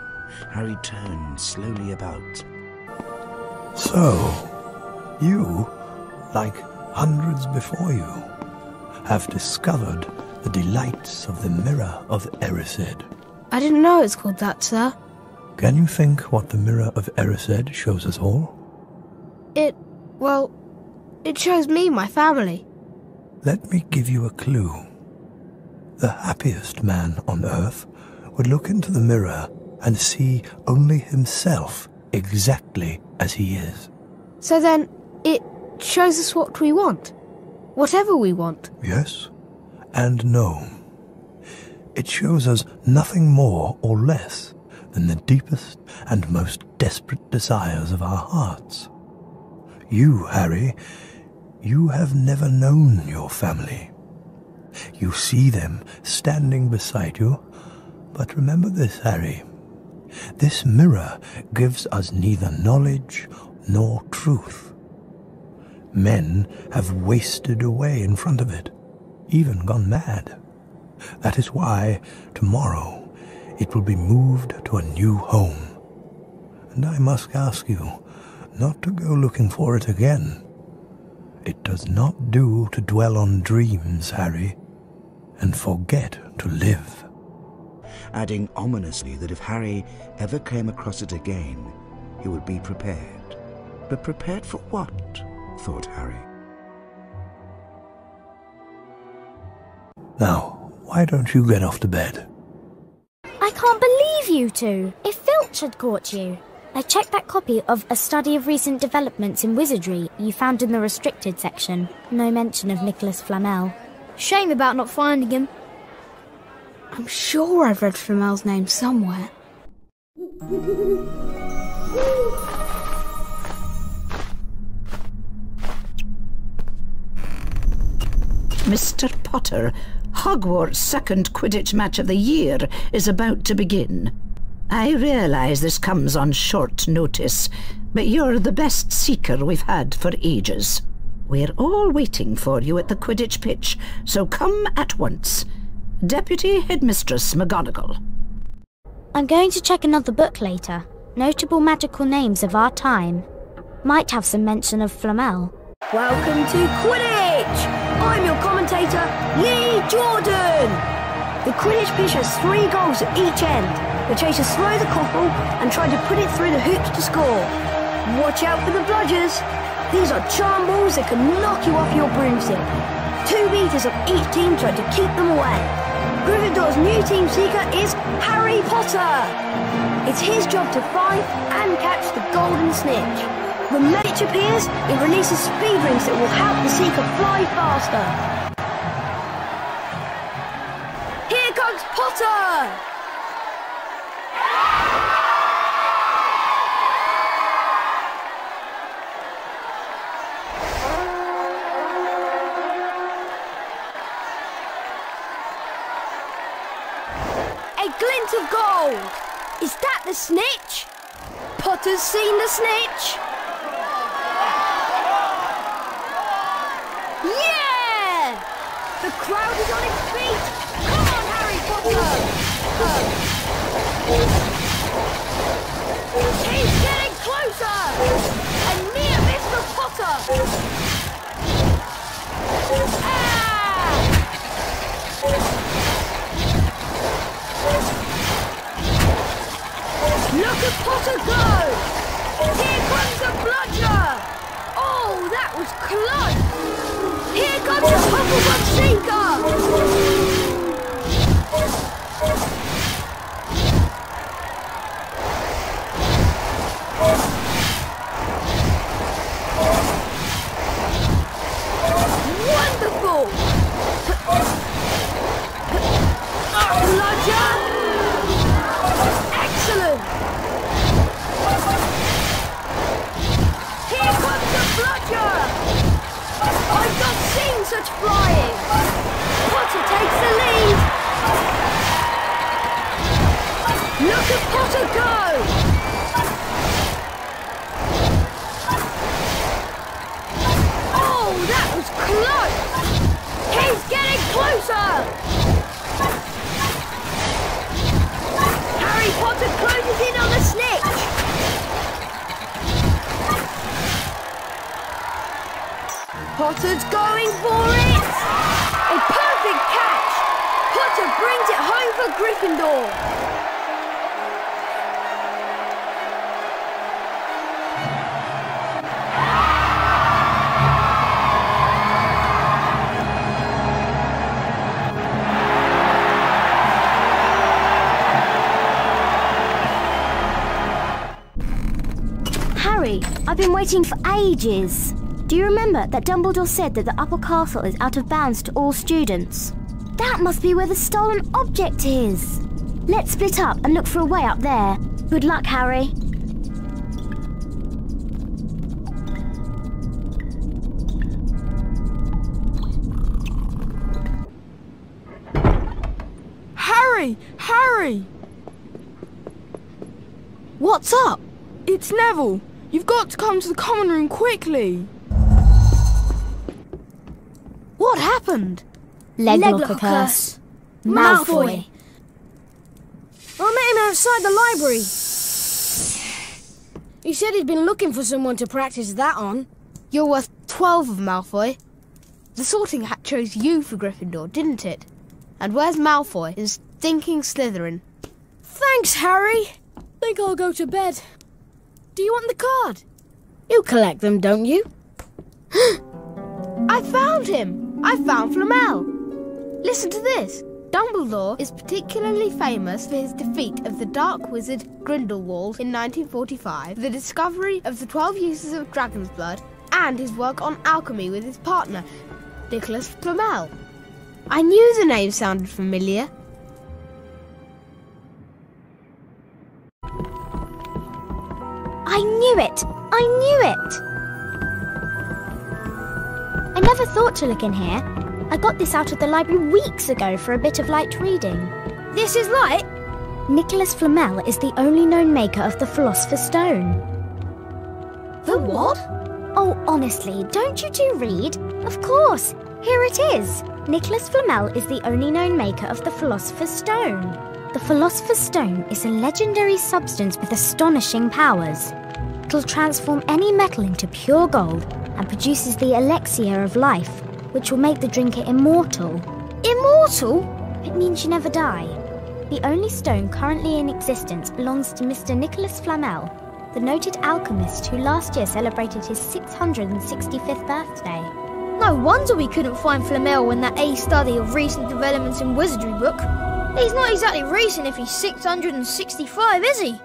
Harry turned slowly about. So, you, like hundreds before you, have discovered the delights of the mirror of Erised. I didn't know it's called that, sir. Can you think what the mirror of Erised shows us all? It shows me my family. Let me give you a clue. The happiest man on earth would look into the mirror and see only himself exactly as he is. So then, it shows us what we want. Whatever we want. Yes and no. It shows us nothing more or less than the deepest and most desperate desires of our hearts. You, Harry, you have never known your family. You see them standing beside you, but remember this, Harry. This mirror gives us neither knowledge nor truth. Men have wasted away in front of it, even gone mad. That is why, tomorrow, it will be moved to a new home. And I must ask you not to go looking for it again. It does not do to dwell on dreams, Harry, and forget to live. Adding ominously that if Harry ever came across it again, he would be prepared. But prepared for what? Thought Harry. Now, why don't you get off to bed? I can't believe you two. If Filch had caught you. I checked that copy of A Study of Recent Developments in Wizardry you found in the restricted section. No mention of Nicholas Flamel. Shame about not finding him. I'm sure I've read Flamel's name somewhere. Mr. Potter, Hogwarts' second Quidditch match of the year is about to begin. I realise this comes on short notice, but you're the best seeker we've had for ages. We're all waiting for you at the Quidditch pitch, so come at once. Deputy Headmistress McGonagall. I'm going to check another book later. Notable magical names of our time. Might have some mention of Flamel. Welcome to Quidditch! I'm your commentator, Lee Jordan! The Quidditch pitch has 3 goals at each end. The chasers throw the quaffle and try to put it through the hoops to score. Watch out for the bludgers. These are charm balls that can knock you off your broomstick. 2 beaters of each team try to keep them away. Gryffindor's new team seeker is Harry Potter. It's his job to find and catch the golden snitch. When Melch appears, it releases speed rings that will help the seeker fly faster. Here comes Potter! A glint of gold! Is that the snitch? Potter's seen the snitch! Yeah! The crowd is on its feet! Come on, Harry Potter! He's getting closer! A near miss for Potter! Ah! was close! Here comes the Hufflepuff Seeker! Wonderful! Bludger! Excellent! Here comes the Bludger! I've not seen such flying! Potter takes the lead! Look at Potter go! Oh, that was close! He's getting closer! Harry Potter closes in on the snitch! Potter's going for it! A perfect catch! Potter brings it home for Gryffindor! Harry, I've been waiting for ages. Do you remember that Dumbledore said that the upper castle is out of bounds to all students? That must be where the stolen object is. Let's split up and look for a way up there. Good luck, Harry. Harry! Harry! What's up? It's Neville. You've got to come to the common room quickly. What happened? Leglocker curse. Malfoy. I met him outside the library. He said he'd been looking for someone to practice that on. You're worth 12 of Malfoy. The Sorting Hat chose you for Gryffindor, didn't it? And where's Malfoy in stinking Slytherin? Thanks, Harry. Think I'll go to bed. Do you want the card? You collect them, don't you? I found him! I found Flamel! Listen to this. Dumbledore is particularly famous for his defeat of the Dark Wizard Grindelwald in 1945, the discovery of the 12 uses of dragon's blood, and his work on alchemy with his partner, Nicholas Flamel. I knew the name sounded familiar. I knew it! I knew it! I never thought to look in here. I got this out of the library weeks ago for a bit of light reading. This is light? Nicholas Flamel is the only known maker of the Philosopher's Stone. The what? Oh, honestly, don't you two read? Of course! Here it is! Nicholas Flamel is the only known maker of the Philosopher's Stone. The Philosopher's Stone is a legendary substance with astonishing powers. It'll transform any metal into pure gold and produces the elixir of life, which will make the drinker immortal. Immortal? It means you never die. The only stone currently in existence belongs to Mr. Nicholas Flamel, the noted alchemist who last year celebrated his 665th birthday. No wonder we couldn't find Flamel in that A study of recent developments in wizardry book. He's not exactly recent if he's 665, is he?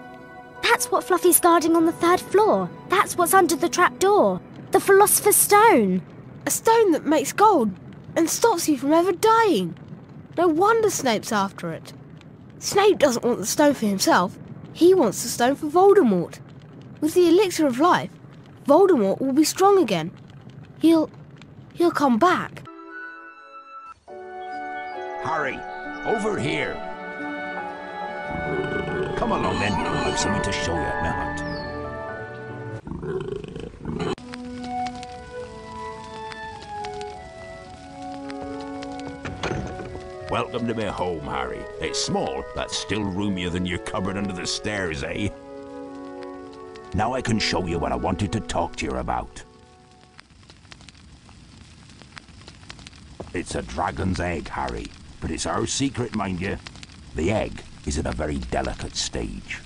That's what Fluffy's guarding on the 3rd floor. That's what's under the trapdoor. The Philosopher's Stone. A stone that makes gold and stops you from ever dying. No wonder Snape's after it. Snape doesn't want the stone for himself. He wants the stone for Voldemort. With the elixir of life, Voldemort will be strong again. He'll come back. Harry, over here. Come along then. I've something to show you at my hut. Welcome to my home, Harry. It's small, but still roomier than your cupboard under the stairs, eh? Now I can show you what I wanted to talk to you about. It's a dragon's egg, Harry, but it's our secret, mind you. The egg is at a very delicate stage.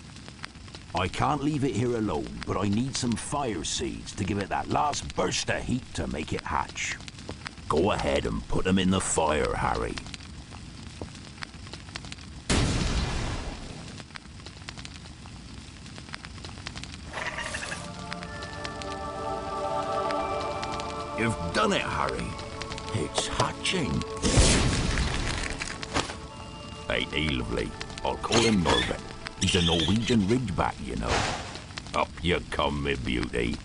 I can't leave it here alone, but I need some fire seeds to give it that last burst of heat to make it hatch. Go ahead and put them in the fire, Harry. You've done it, Harry. It's hatching. Ain't he lovely? I'll call him Norbert. He's a Norwegian ridgeback, you know. Up you come, me beauty.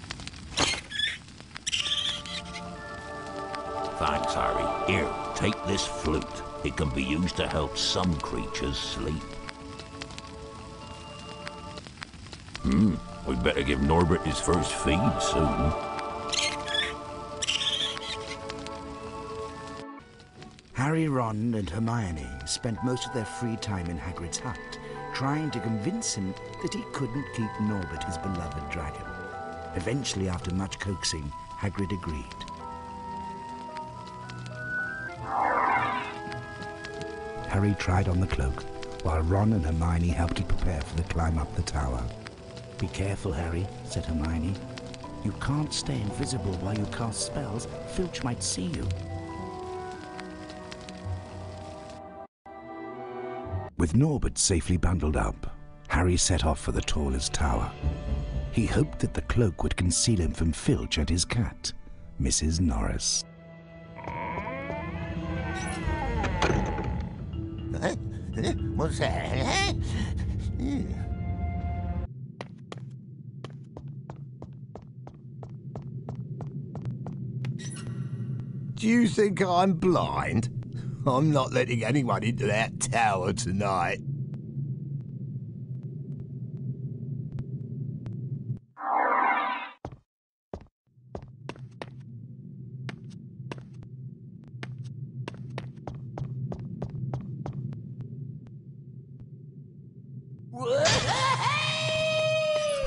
Thanks, Harry. Here, take this flute. It can be used to help some creatures sleep. We better give Norbert his first feed soon. Harry, Ron and Hermione spent most of their free time in Hagrid's hut, trying to convince him that he couldn't keep Norbert, his beloved dragon. Eventually, after much coaxing, Hagrid agreed. Harry tried on the cloak, while Ron and Hermione helped to prepare for the climb up the tower. "Be careful, Harry," said Hermione. "You can't stay invisible while you cast spells. Filch might see you." With Norbert safely bundled up, Harry set off for the tallest tower. He hoped that the cloak would conceal him from Filch and his cat, Mrs. Norris. What's that? Do you think I'm blind? I'm not letting anyone into that tower tonight.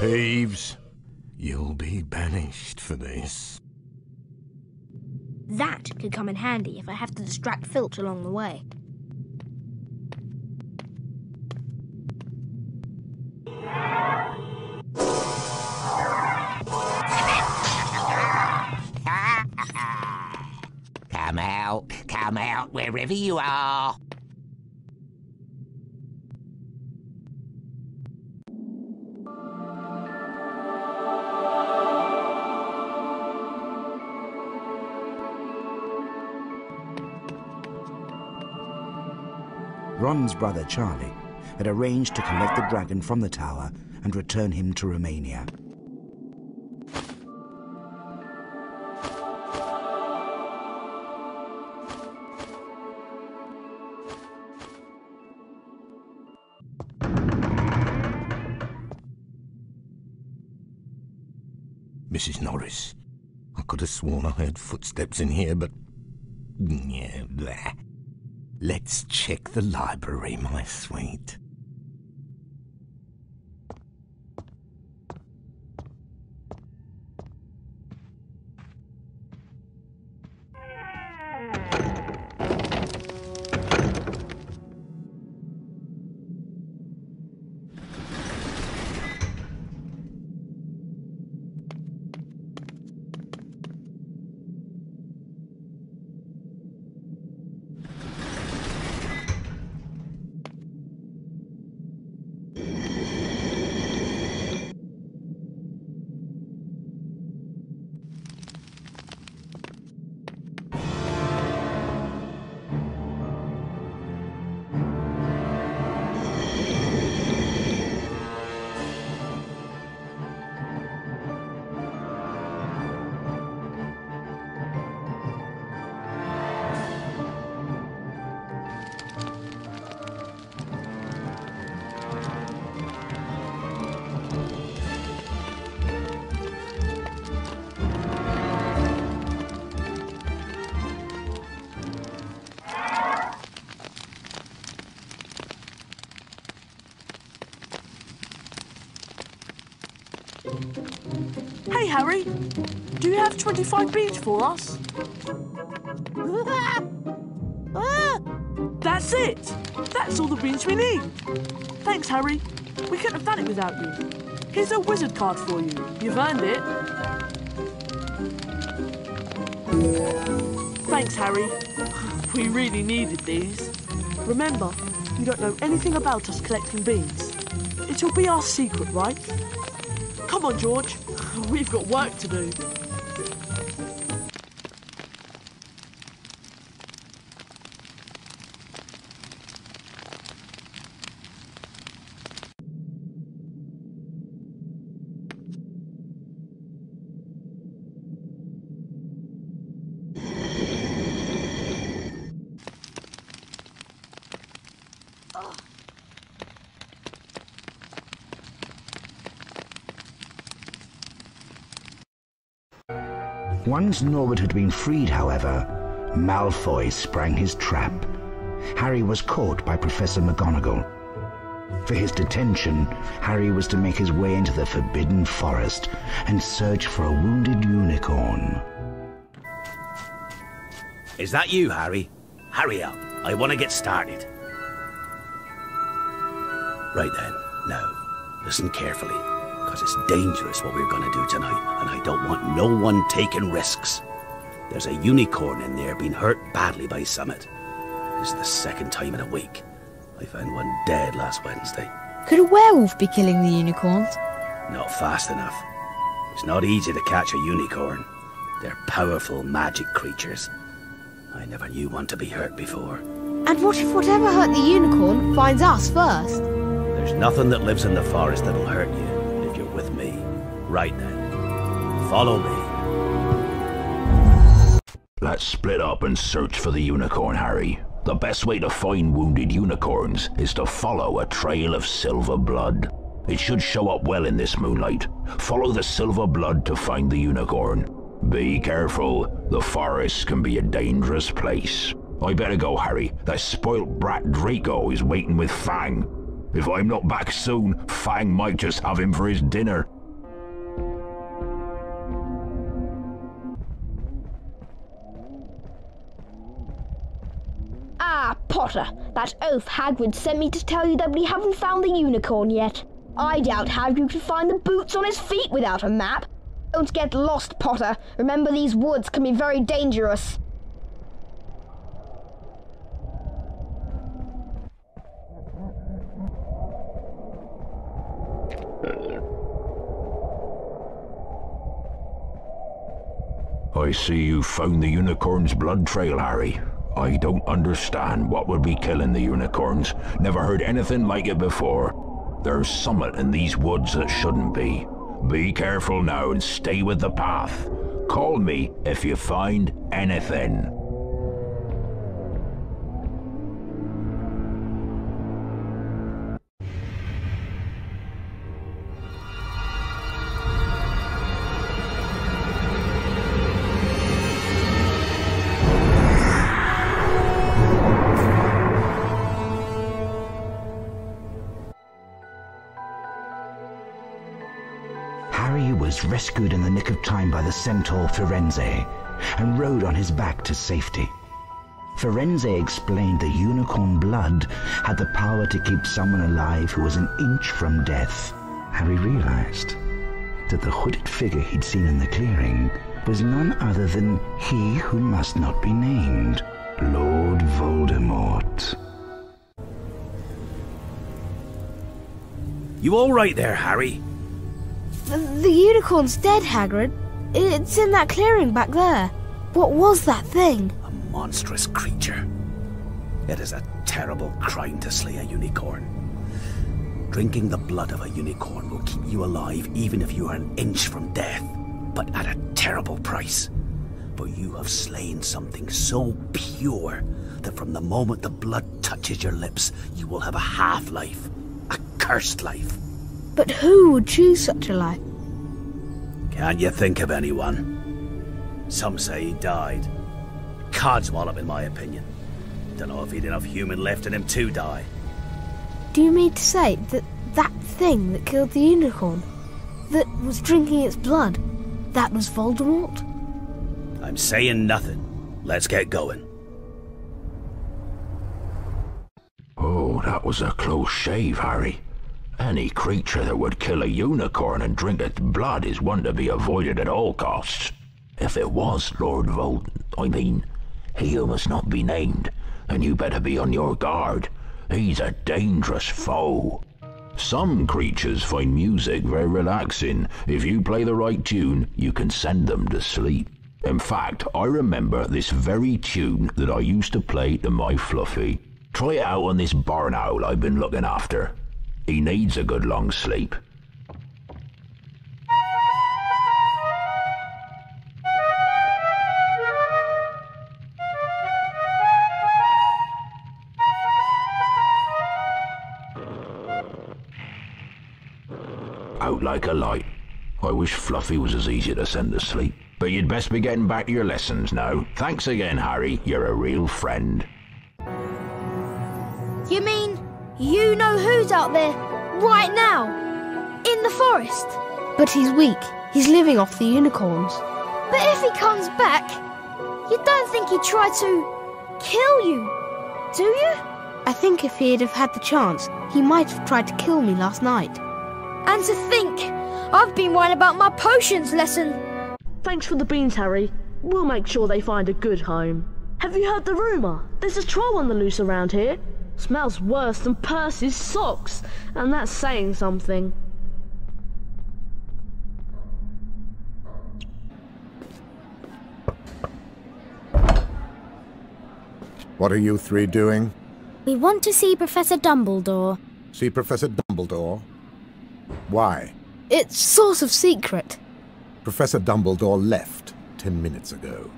Peeves, you'll be banished for this. That could come in handy if I have to distract Filch along the way. Come out, wherever you are. Ron's brother Charlie had arranged to collect the dragon from the tower and return him to Romania. Mrs. Norris, I could have sworn I heard footsteps in here, but... yeah, there. Let's check the library, my sweet. Hey, Harry, do you have 25 beans for us? That's it! That's all the beans we need! Thanks, Harry. We couldn't have done it without you. Here's a wizard card for you. You've earned it. Thanks, Harry. We really needed these. Remember, you don't know anything about us collecting beans. It'll be our secret, right? Come on, George. We've got work to do. Once Norbert had been freed, however, Malfoy sprang his trap. Harry was caught by Professor McGonagall. For his detention, Harry was to make his way into the Forbidden Forest and search for a wounded unicorn. Is that you, Harry? Hurry up. I want to get started. Right then. Now, listen carefully. Because it's dangerous what we're going to do tonight, and I don't want no one taking risks. There's a unicorn in there being hurt badly by Summit. This is the second time in a week. I found one dead last Wednesday. Could a werewolf be killing the unicorns? Not fast enough. It's not easy to catch a unicorn. They're powerful magic creatures. I never knew one to be hurt before. And what if whatever hurt the unicorn finds us first? There's nothing that lives in the forest that'll hurt you. With me. Right then. Follow me. Let's split up and search for the unicorn, Harry. The best way to find wounded unicorns is to follow a trail of silver blood. It should show up well in this moonlight. Follow the silver blood to find the unicorn. Be careful. The forest can be a dangerous place. I better go, Harry. That spoilt brat Draco is waiting with Fang. If I'm not back soon, Fang might just have him for his dinner. Ah, Potter, that oaf Hagrid sent me to tell you that we haven't found the unicorn yet. I doubt Hagrid could find the boots on his feet without a map. Don't get lost, Potter. Remember, these woods can be very dangerous. I see you found the unicorn's blood trail, Harry. I don't understand what would be killing the unicorns. Never heard anything like it before. There's something in these woods that shouldn't be. Be careful now and stay with the path. Call me if you find anything. Harry was rescued in the nick of time by the centaur Firenze and rode on his back to safety. Firenze explained the unicorn blood had the power to keep someone alive who was an inch from death. Harry realized that the hooded figure he'd seen in the clearing was none other than he who must not be named, Lord Voldemort. You all right there, Harry? The unicorn's dead, Hagrid. It's in that clearing back there. What was that thing? A monstrous creature. It is a terrible crime to slay a unicorn. Drinking the blood of a unicorn will keep you alive even if you are an inch from death, but at a terrible price. For you have slain something so pure that from the moment the blood touches your lips, you will have a half-life, a cursed life. But who would choose such a life? Can't you think of anyone? Some say he died. Codswallop, in my opinion. Don't know if he'd enough human left in him to die. Do you mean to say that that thing that killed the unicorn, that was drinking its blood, that was Voldemort? I'm saying nothing. Let's get going. Oh, that was a close shave, Harry. Any creature that would kill a unicorn and drink its blood is one to be avoided at all costs. If it was Lord he who must not be named, then you better be on your guard. He's a dangerous foe. Some creatures find music very relaxing. If you play the right tune, you can send them to sleep. In fact, I remember this very tune that I used to play to my Fluffy. Try it out on this barn owl I've been looking after. He needs a good long sleep. Out like a light. I wish Fluffy was as easy to send to sleep. But you'd best be getting back to your lessons now. Thanks again, Harry. You're a real friend. You mean you know who's out there right now? In the forest? But he's weak. He's living off the unicorns. But if he comes back, you don't think he'd try to kill you, do you? I think if he'd have had the chance, he might have tried to kill me last night. And to think, I've been worrying about my potions lesson. Thanks for the beans, Harry. We'll make sure they find a good home. Have you heard the rumour? There's a troll on the loose around here. Smells worse than Percy's socks, and that's saying something. What are you three doing? We want to see Professor Dumbledore. See Professor Dumbledore? Why? It's sort of secret. Professor Dumbledore left 10 minutes ago.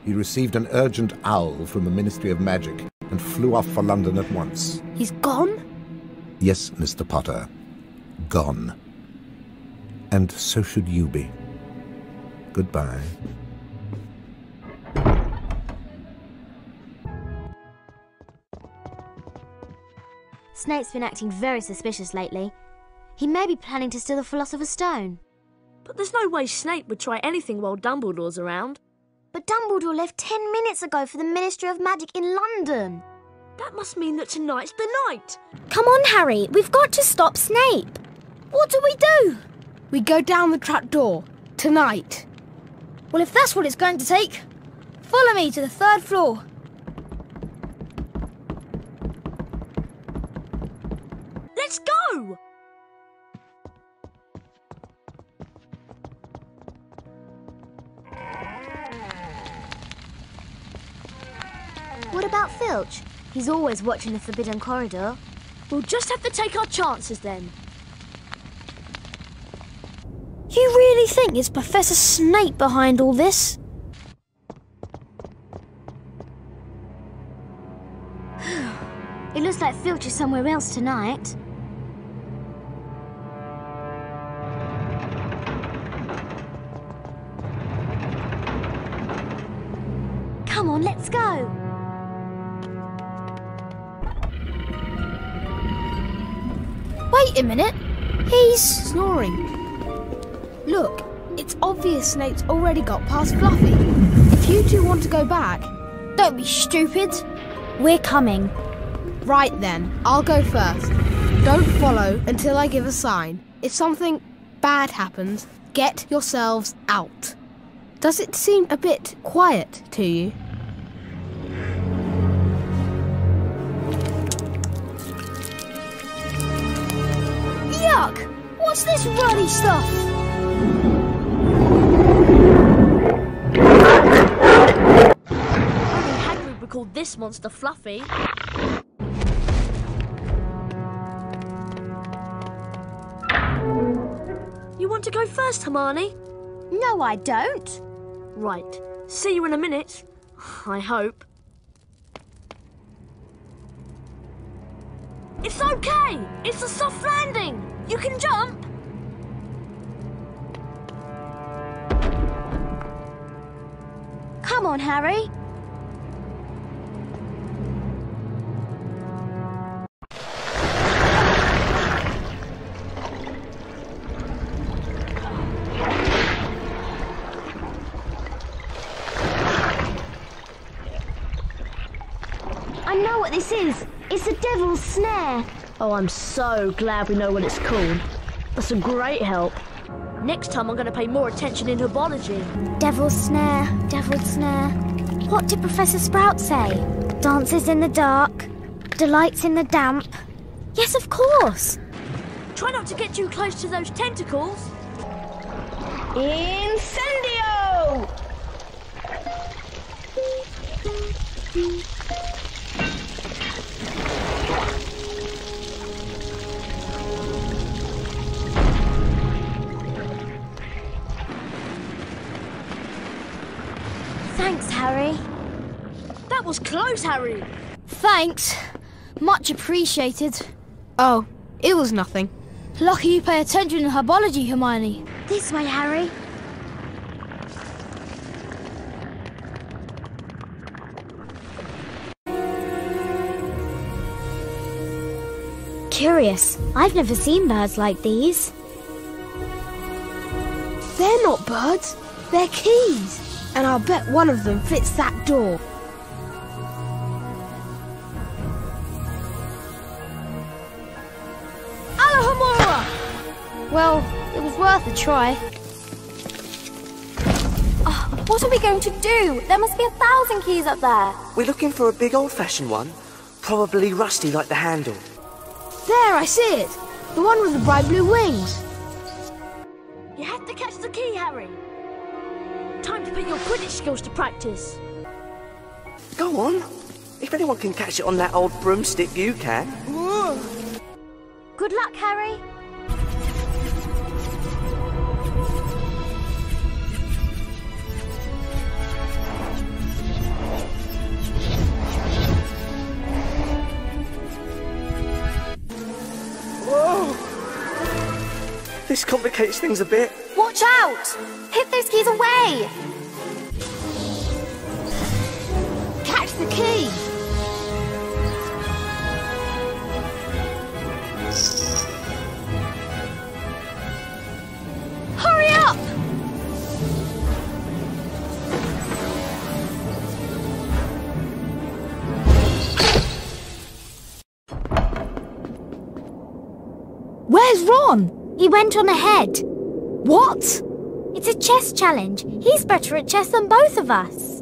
He received an urgent owl from the Ministry of Magic and flew off for London at once. He's gone? Yes, Mr. Potter. Gone. And so should you be. Goodbye. Snape's been acting very suspicious lately. He may be planning to steal the Philosopher's Stone. But there's no way Snape would try anything while Dumbledore's around. But Dumbledore left 10 minutes ago for the Ministry of Magic in London. That must mean that tonight's the night. Come on, Harry. We've got to stop Snape. What do we do? We go down the trapdoor. Tonight. Well, if that's what it's going to take, follow me to the 3rd floor. Let's go! What about Filch? He's always watching the Forbidden Corridor. We'll just have to take our chances then. You really think it's Professor Snape behind all this? It looks like Filch is somewhere else tonight. Come on, let's go. Wait a minute. He's snoring. Look, it's obvious Snape's already got past Fluffy. If you two want to go back... Don't be stupid. We're coming. Right then, I'll go first. Don't follow until I give a sign. If something bad happens, get yourselves out. Does it seem a bit quiet to you? Yuck! What's this ruddy stuff? Only Hagrid would call this monster Fluffy. You want to go first, Hermione? No, I don't. Right. See you in a minute. I hope. It's okay! It's a soft landing! You can jump! Come on, Harry. I know what this is. It's a devil's snare. Oh, I'm so glad we know what it's called. That's a great help. Next time I'm going to pay more attention in herbology. Devil's snare, devil's snare. What did Professor Sprout say? Dances in the dark, delights in the damp. Yes, of course. Try not to get too close to those tentacles. Incendio! Thanks, Harry. That was close, Harry. Thanks. Much appreciated. Oh, it was nothing. Lucky you pay attention in herbology, Hermione. This way, Harry. Curious. I've never seen birds like these. They're not birds. They're keys. And I'll bet one of them fits that door. Alohomora! Well, it was worth a try. Oh, what are we going to do? There must be 1,000 keys up there. We're looking for a big old-fashioned one. Probably rusty like the handle. There, I see it. The one with the bright blue wings. You have to catch the key, Harry. Time to put your Quidditch skills to practice. Go on. If anyone can catch it on that old broomstick, you can. Good luck, Harry. Whoa! This complicates things a bit. Watch out! Hit those keys away! Catch the key! Hurry up! Where's Ron? He went on ahead. What? It's a chess challenge. He's better at chess than both of us.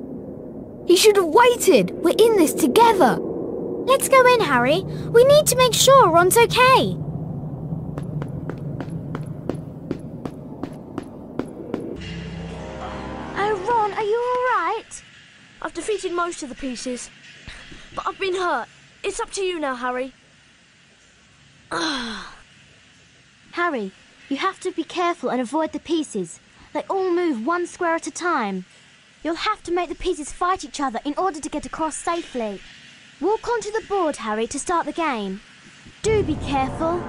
He should have waited. We're in this together. Let's go in, Harry. We need to make sure Ron's okay. Oh, Ron, are you all right? I've defeated most of the pieces, but I've been hurt. It's up to you now, Harry. Harry, you have to be careful and avoid the pieces. They all move one square at a time. You'll have to make the pieces fight each other in order to get across safely. Walk onto the board, Harry, to start the game. Do be careful.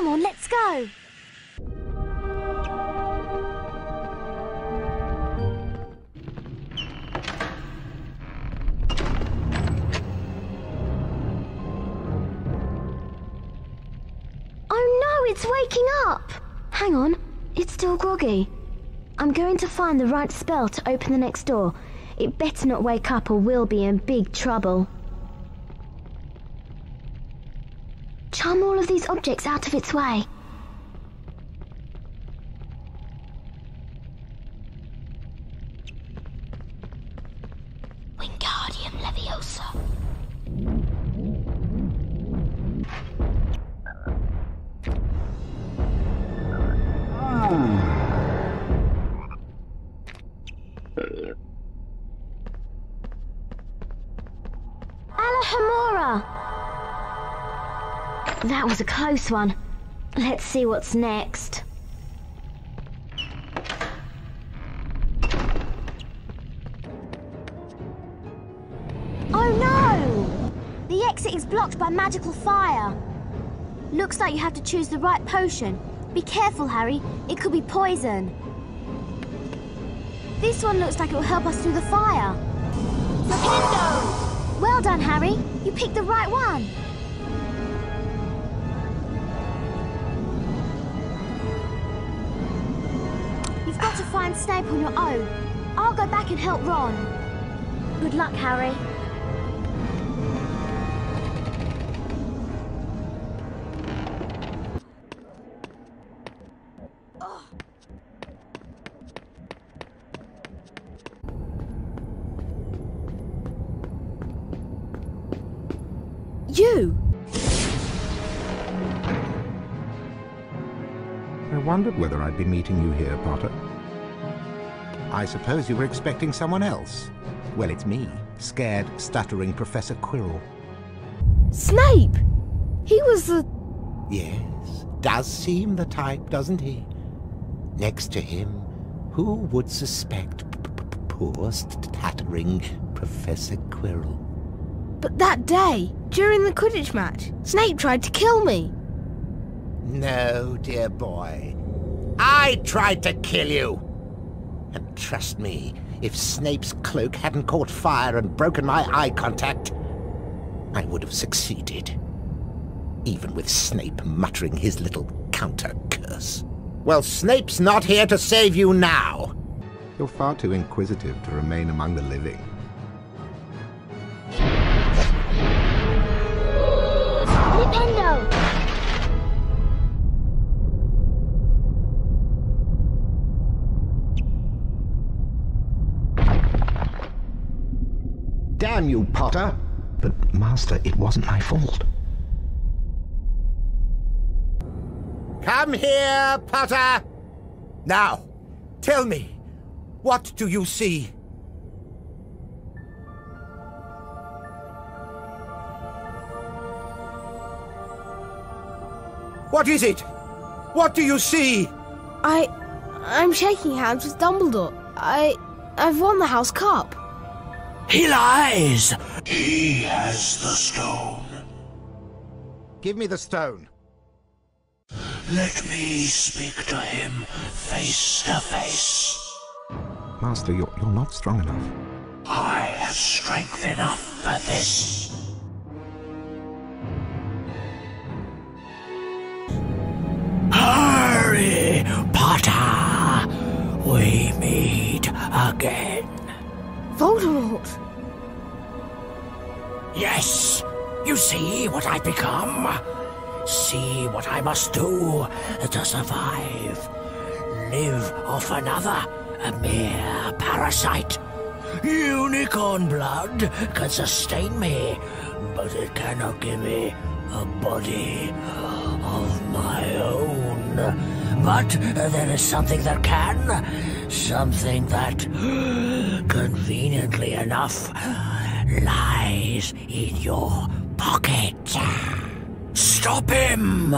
Come on, let's go. Oh no, it's waking up. Hang on, it's still groggy. I'm going to find the right spell to open the next door. It better not wake up or we'll be in big trouble. Charm all of these objects out of its way. Wingardium Leviosa. Alahomora! That was a close one. Let's see what's next. Oh no! The exit is blocked by magical fire. Looks like you have to choose the right potion. Be careful, Harry. It could be poison. This one looks like it will help us through the fire. Flipendo! Well done, Harry. You picked the right one. You've got to find Snape on your own. I'll go back and help Ron. Good luck, Harry. You! I wondered whether I'd be meeting you here, Potter. I suppose you were expecting someone else. Well, it's me, scared, stuttering Professor Quirrell. Snape! He was the... Yes, does seem the type, doesn't he? Next to him, who would suspect poor, stuttering Professor Quirrell? But that day, during the Quidditch match, Snape tried to kill me. No, dear boy. I tried to kill you. And trust me, if Snape's cloak hadn't caught fire and broken my eye contact, I would have succeeded. Even with Snape muttering his little counter-curse. Well, Snape's not here to save you now. You're far too inquisitive to remain among the living. Flipendo! Damn you, Potter! But, Master, it wasn't my fault. Come here, Potter! Now, tell me, what do you see? What is it? What do you see? I'm shaking hands with Dumbledore. I've won the House Cup. He lies! He has the stone. Give me the stone. Let me speak to him face to face. Master, you're not strong enough. I have strength enough for this. Harry Potter, we meet again. Voldemort! Yes, you see what I've become. See what I must do to survive. Live off another, a mere parasite. Unicorn blood can sustain me, but it cannot give me a body of my own. But there is something that can, something that, conveniently enough, lies in your pocket. Stop him!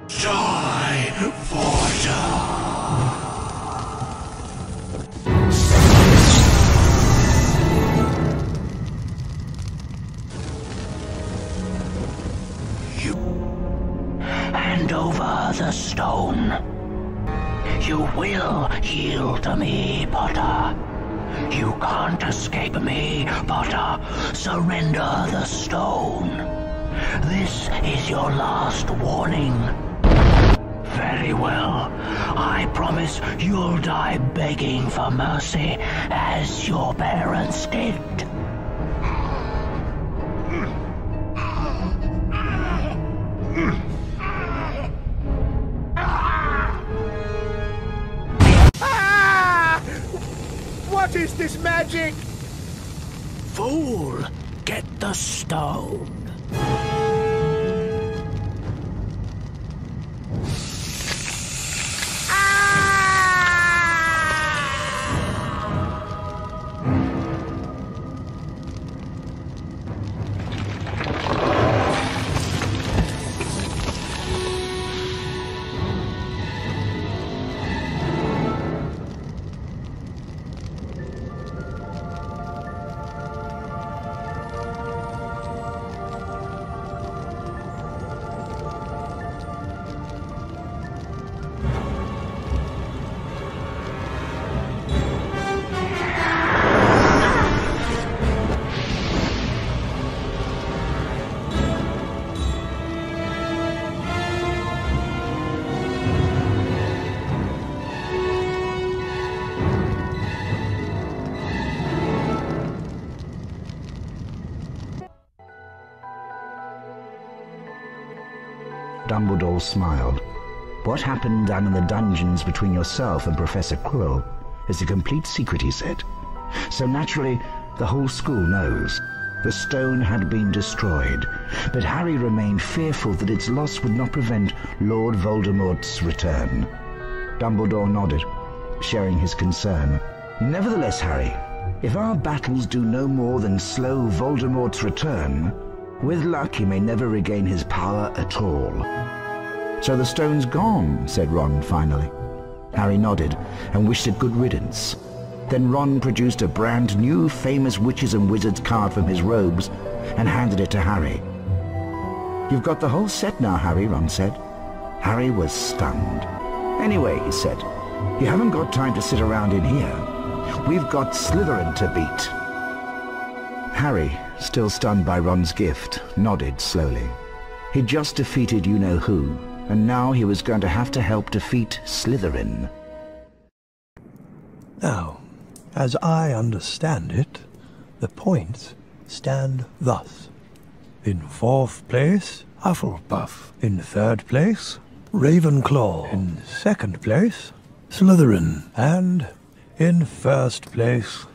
Die, Potter! You will yield to me, Potter. You can't escape me, Potter. Surrender the stone. This is your last warning. Very well. I promise you'll die begging for mercy, as your parents did. What is this magic? Fool! Get the stone. Dumbledore smiled. What happened down in the dungeons between yourself and Professor Quirrell is a complete secret, he said. So naturally, the whole school knows. The stone had been destroyed, but Harry remained fearful that its loss would not prevent Lord Voldemort's return. Dumbledore nodded, sharing his concern. Nevertheless, Harry, if our battles do no more than slow Voldemort's return, with luck he may never regain his power at all. So the stone's gone, said Ron finally. Harry nodded and wished it good riddance. Then Ron produced a brand new famous witches and wizards card from his robes and handed it to Harry. You've got the whole set now, Harry, Ron said. Harry was stunned. Anyway, he said, you haven't got time to sit around in here. We've got Slytherin to beat. Harry, still stunned by Ron's gift, nodded slowly. He'd just defeated you-know-who, and now he was going to have to help defeat Slytherin. Now, as I understand it, the points stand thus. In 4th place, Hufflepuff. In 3rd place, Ravenclaw. In 2nd place, Slytherin. And in 1st place,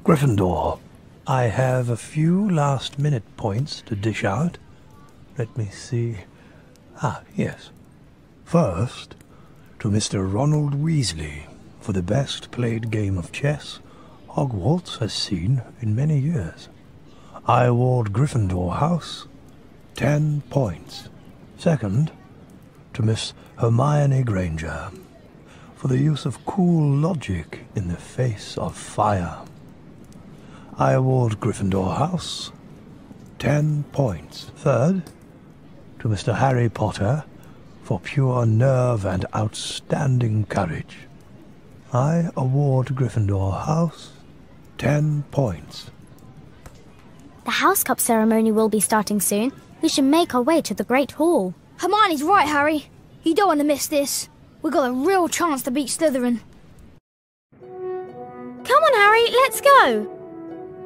Gryffindor. I have a few last-minute points to dish out. Let me see. Yes. First, to Mr. Ronald Weasley, for the best played game of chess Hogwarts has seen in many years. I award Gryffindor House 10 points. Second, to Miss Hermione Granger, for the use of cool logic in the face of fire. I award Gryffindor House 10 points. Third, to Mr. Harry Potter, for pure nerve and outstanding courage. I award Gryffindor House 10 points. The House Cup ceremony will be starting soon. We should make our way to the Great Hall. Hermione's right, Harry. You don't want to miss this. We've got a real chance to beat Slytherin. Come on, Harry, let's go.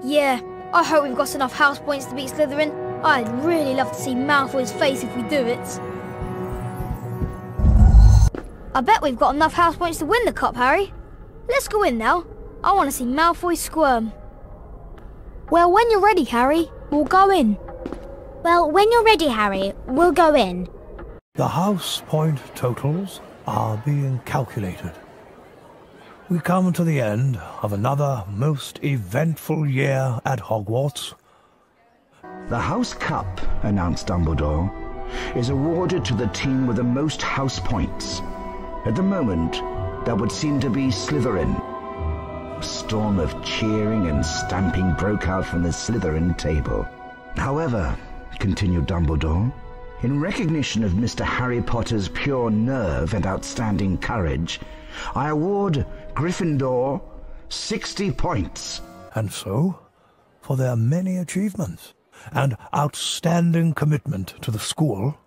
Yeah, I hope we've got enough house points to beat Slytherin. I'd really love to see Malfoy's face if we do it. I bet we've got enough house points to win the cup, Harry. Let's go in now. I want to see Malfoy squirm. Well, when you're ready, Harry, we'll go in. Well, when you're ready, Harry, we'll go in. The house point totals are being calculated. We come to the end of another most eventful year at Hogwarts. The House Cup, announced Dumbledore, is awarded to the team with the most house points. At the moment, that would seem to be Slytherin. A storm of cheering and stamping broke out from the Slytherin table. However, continued Dumbledore, In recognition of Mr. Harry Potter's pure nerve and outstanding courage, I award Gryffindor 60 points. And so, for their many achievements and outstanding commitment to the school,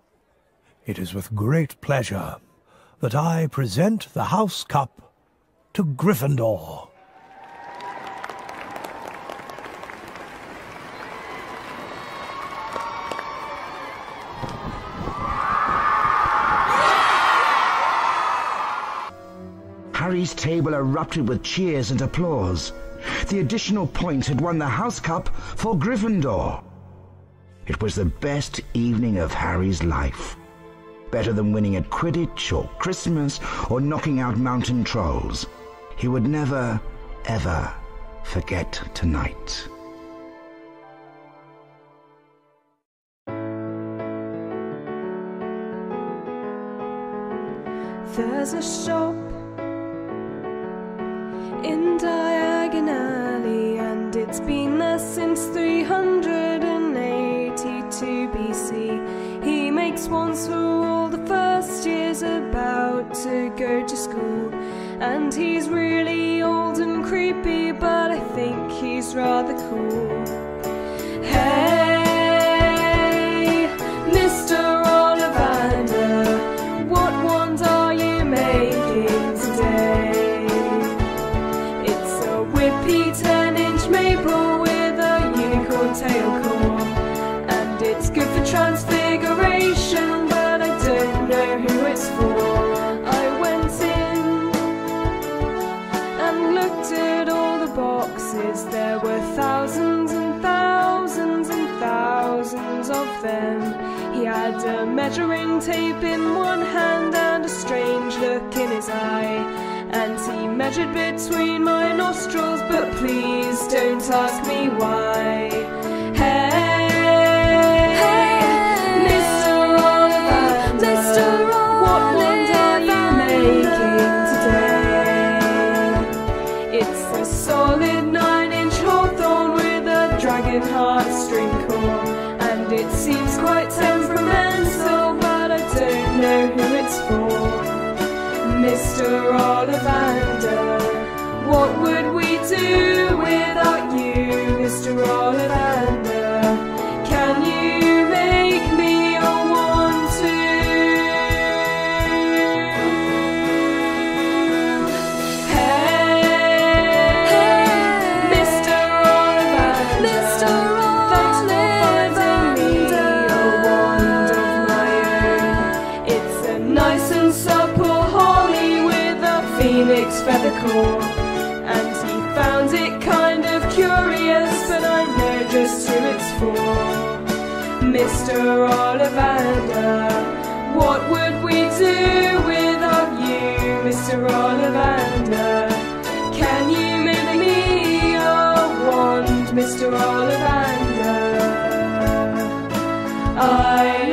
it is with great pleasure that I present the House Cup to Gryffindor. Harry's table erupted with cheers and applause. The additional point had won the House Cup for Gryffindor. It was the best evening of Harry's life. Better than winning at Quidditch or Christmas or knocking out mountain trolls. He would never, ever forget tonight. There's a shop in Diagon Alley, and it's been there since 382 BC. He makes wands for all the first years about to go to school, and he's really old and creepy, but I think he's rather cool. Hey, Mr. Ollivander, what wand are you making today? Whippy 10-inch maple with a unicorn tail core, and it's good for transfiguration, but I don't know who it's for. I went in and looked at all the boxes. There were thousands and thousands and thousands of them. He had a measuring tape in one hand and a strange look in his eye, and he measured between my nostrils, but please don't ask me why. Hey, Mr. Ollivander, what wand are you making today? It's a solid 9-inch hawthorn with a dragon heart string core, and it seems quite temperamental, but I don't know who it's for. Mr. Ollivander, what would we do without you, Mr. Ollivander? Can you make me a wand too? Hey, Mr. Ollivander, thanks for finding me a wand of my own. It's a nice and supple phoenix feather core, and he found it kind of curious, but I know just who it's for. Mr. Ollivander, what would we do without you, Mr. Ollivander? Can you make me a wand, Mr. Ollivander? I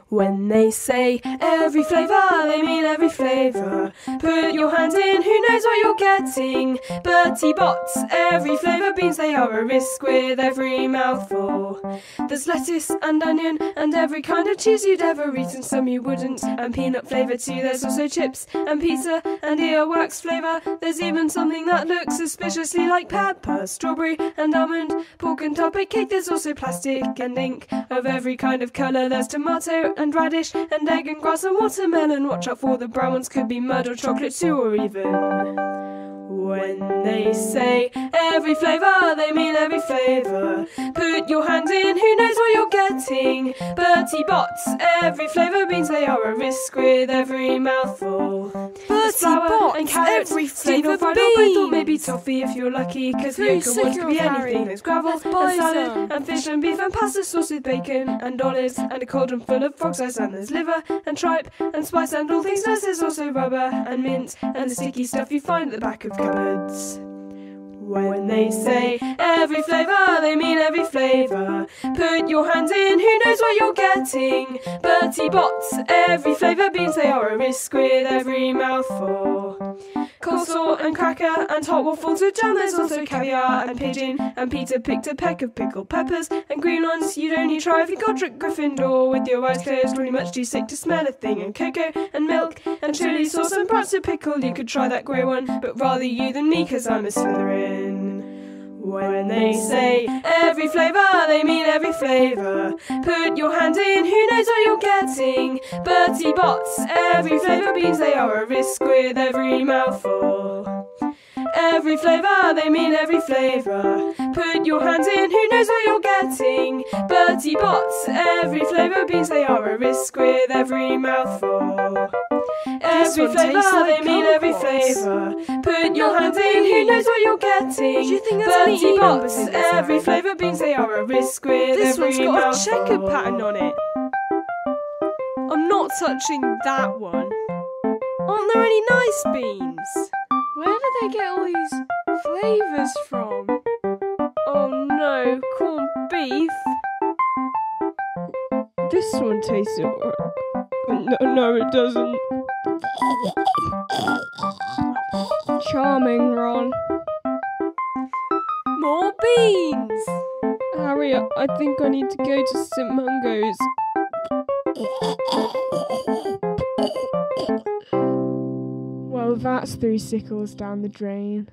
When they say every flavour, they mean every flavour. Put your hand in, who knows what you're getting? Bertie Bott's, every flavour beans, they are a risk with every mouthful. There's lettuce and onion and every kind of cheese you'd ever eat and some you wouldn't. And peanut flavour too, there's also chips and pizza and earwax flavour. There's even something that looks suspiciously like pepper, strawberry and almond, pork and topping cake. There's also plastic and ink of every kind of colour. There's tomato and radish and egg and grass and watermelon. Watch out for the brown ones, could be mud or chocolate too, or even. When they say every flavour, they mean every flavour. Put your hand in, who knows what you're getting? Bertie Bott's, every flavour beans, they are a risk with every mouthful. lettuce, flour, and carrots. every Plain or flavour fried or baked, or beans. maybe toffee if you're lucky. Cause the Who's yolk of one sicker could be of anything. Harry? There's gravel, Let's and buy salad, some. and fish and beef and pasta sauce with bacon and olives, and a cauldron full of frog's eyes, and there's liver and tripe and spice and all things nice. There's also rubber and mint and the sticky stuff you find at the back of cupboards. When they say every flavour, they mean every flavour. Put your hands in, who knows what you're getting? Bertie Bott's every flavour beans, they are a risk with every mouthful. Coleslaw and cracker and hot waffles with jam. There's also caviar and pigeon, and Peter picked a peck of pickled peppers and green ones you'd only try if you got Gryffindor with your eyes closed, really much too sick to smell a thing. And cocoa and milk and chili sauce and perhaps a pickle. You could try that grey one, but rather you than me, 'cause I'm a Slytherin. When they say every flavour, they mean every flavour. Put your hand in, who knows what you're getting? Bertie Bott's every flavour beans, they are a risk with every mouthful. Every flavour, they mean every flavour. Put your hands in, who knows what you're getting? Bertie Bott's every flavour beans, they are a risk with every mouthful. Every flavour, they mean every flavour. Put your hands in, who knows what you're getting? Do you think that's any Bertie numbers Bott's in this every one? flavour beans, they are a risk with This every one's got mouthful. a checkered pattern on it. I'm not touching that one. Aren't there any nice beans? Where did they get all these flavours from? Oh no, corned beef. This one tastes alright. No, it doesn't. Charming, Ron. More beans! Harry, I think I need to go to St. Mungo's. Well, that's 3 sickles down the drain.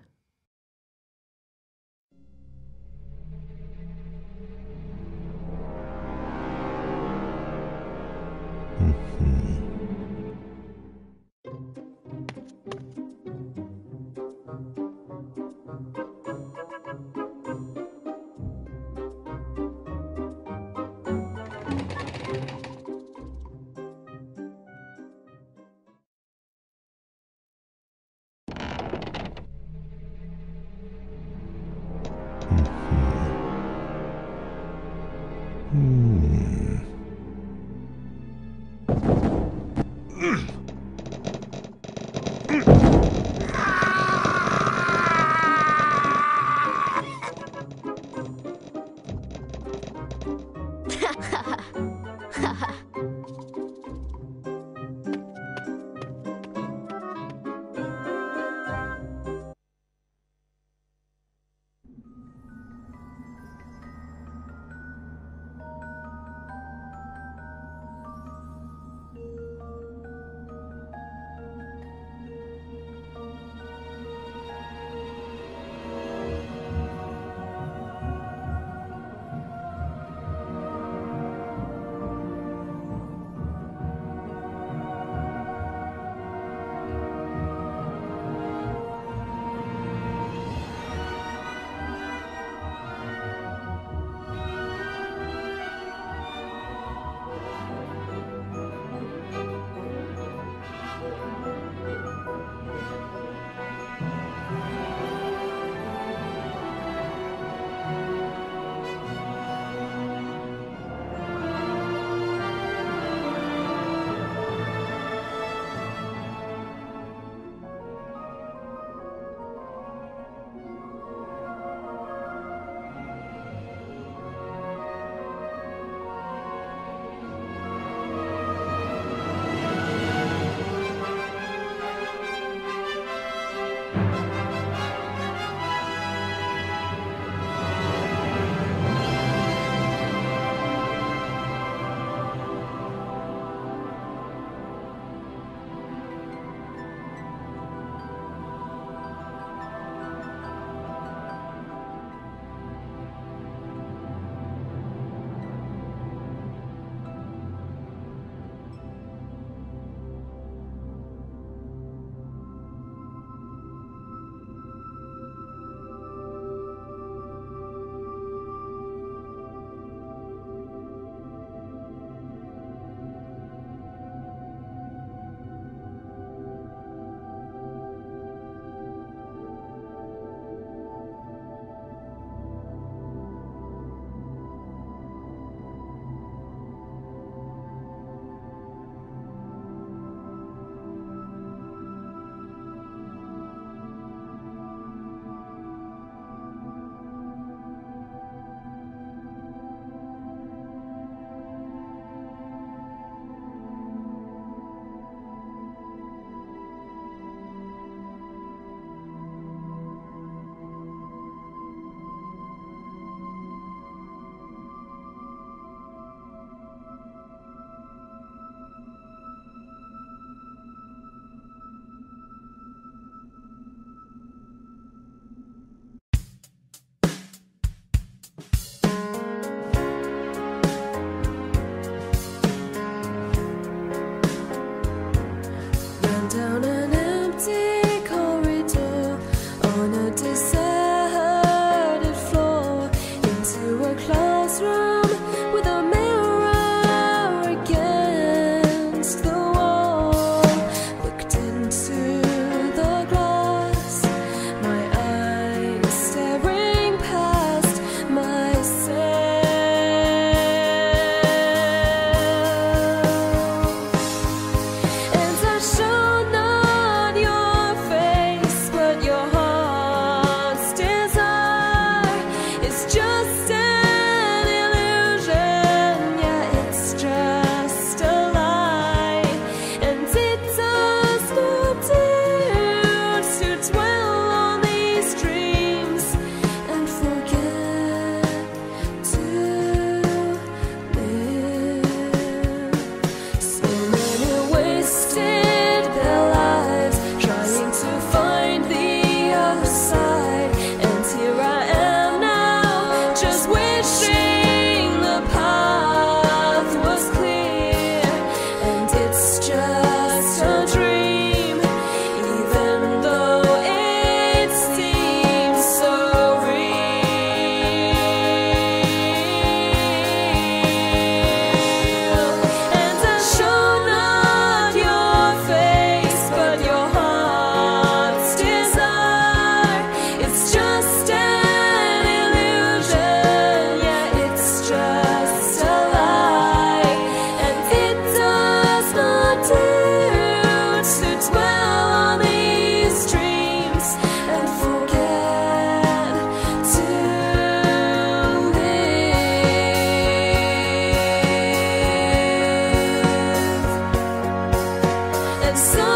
So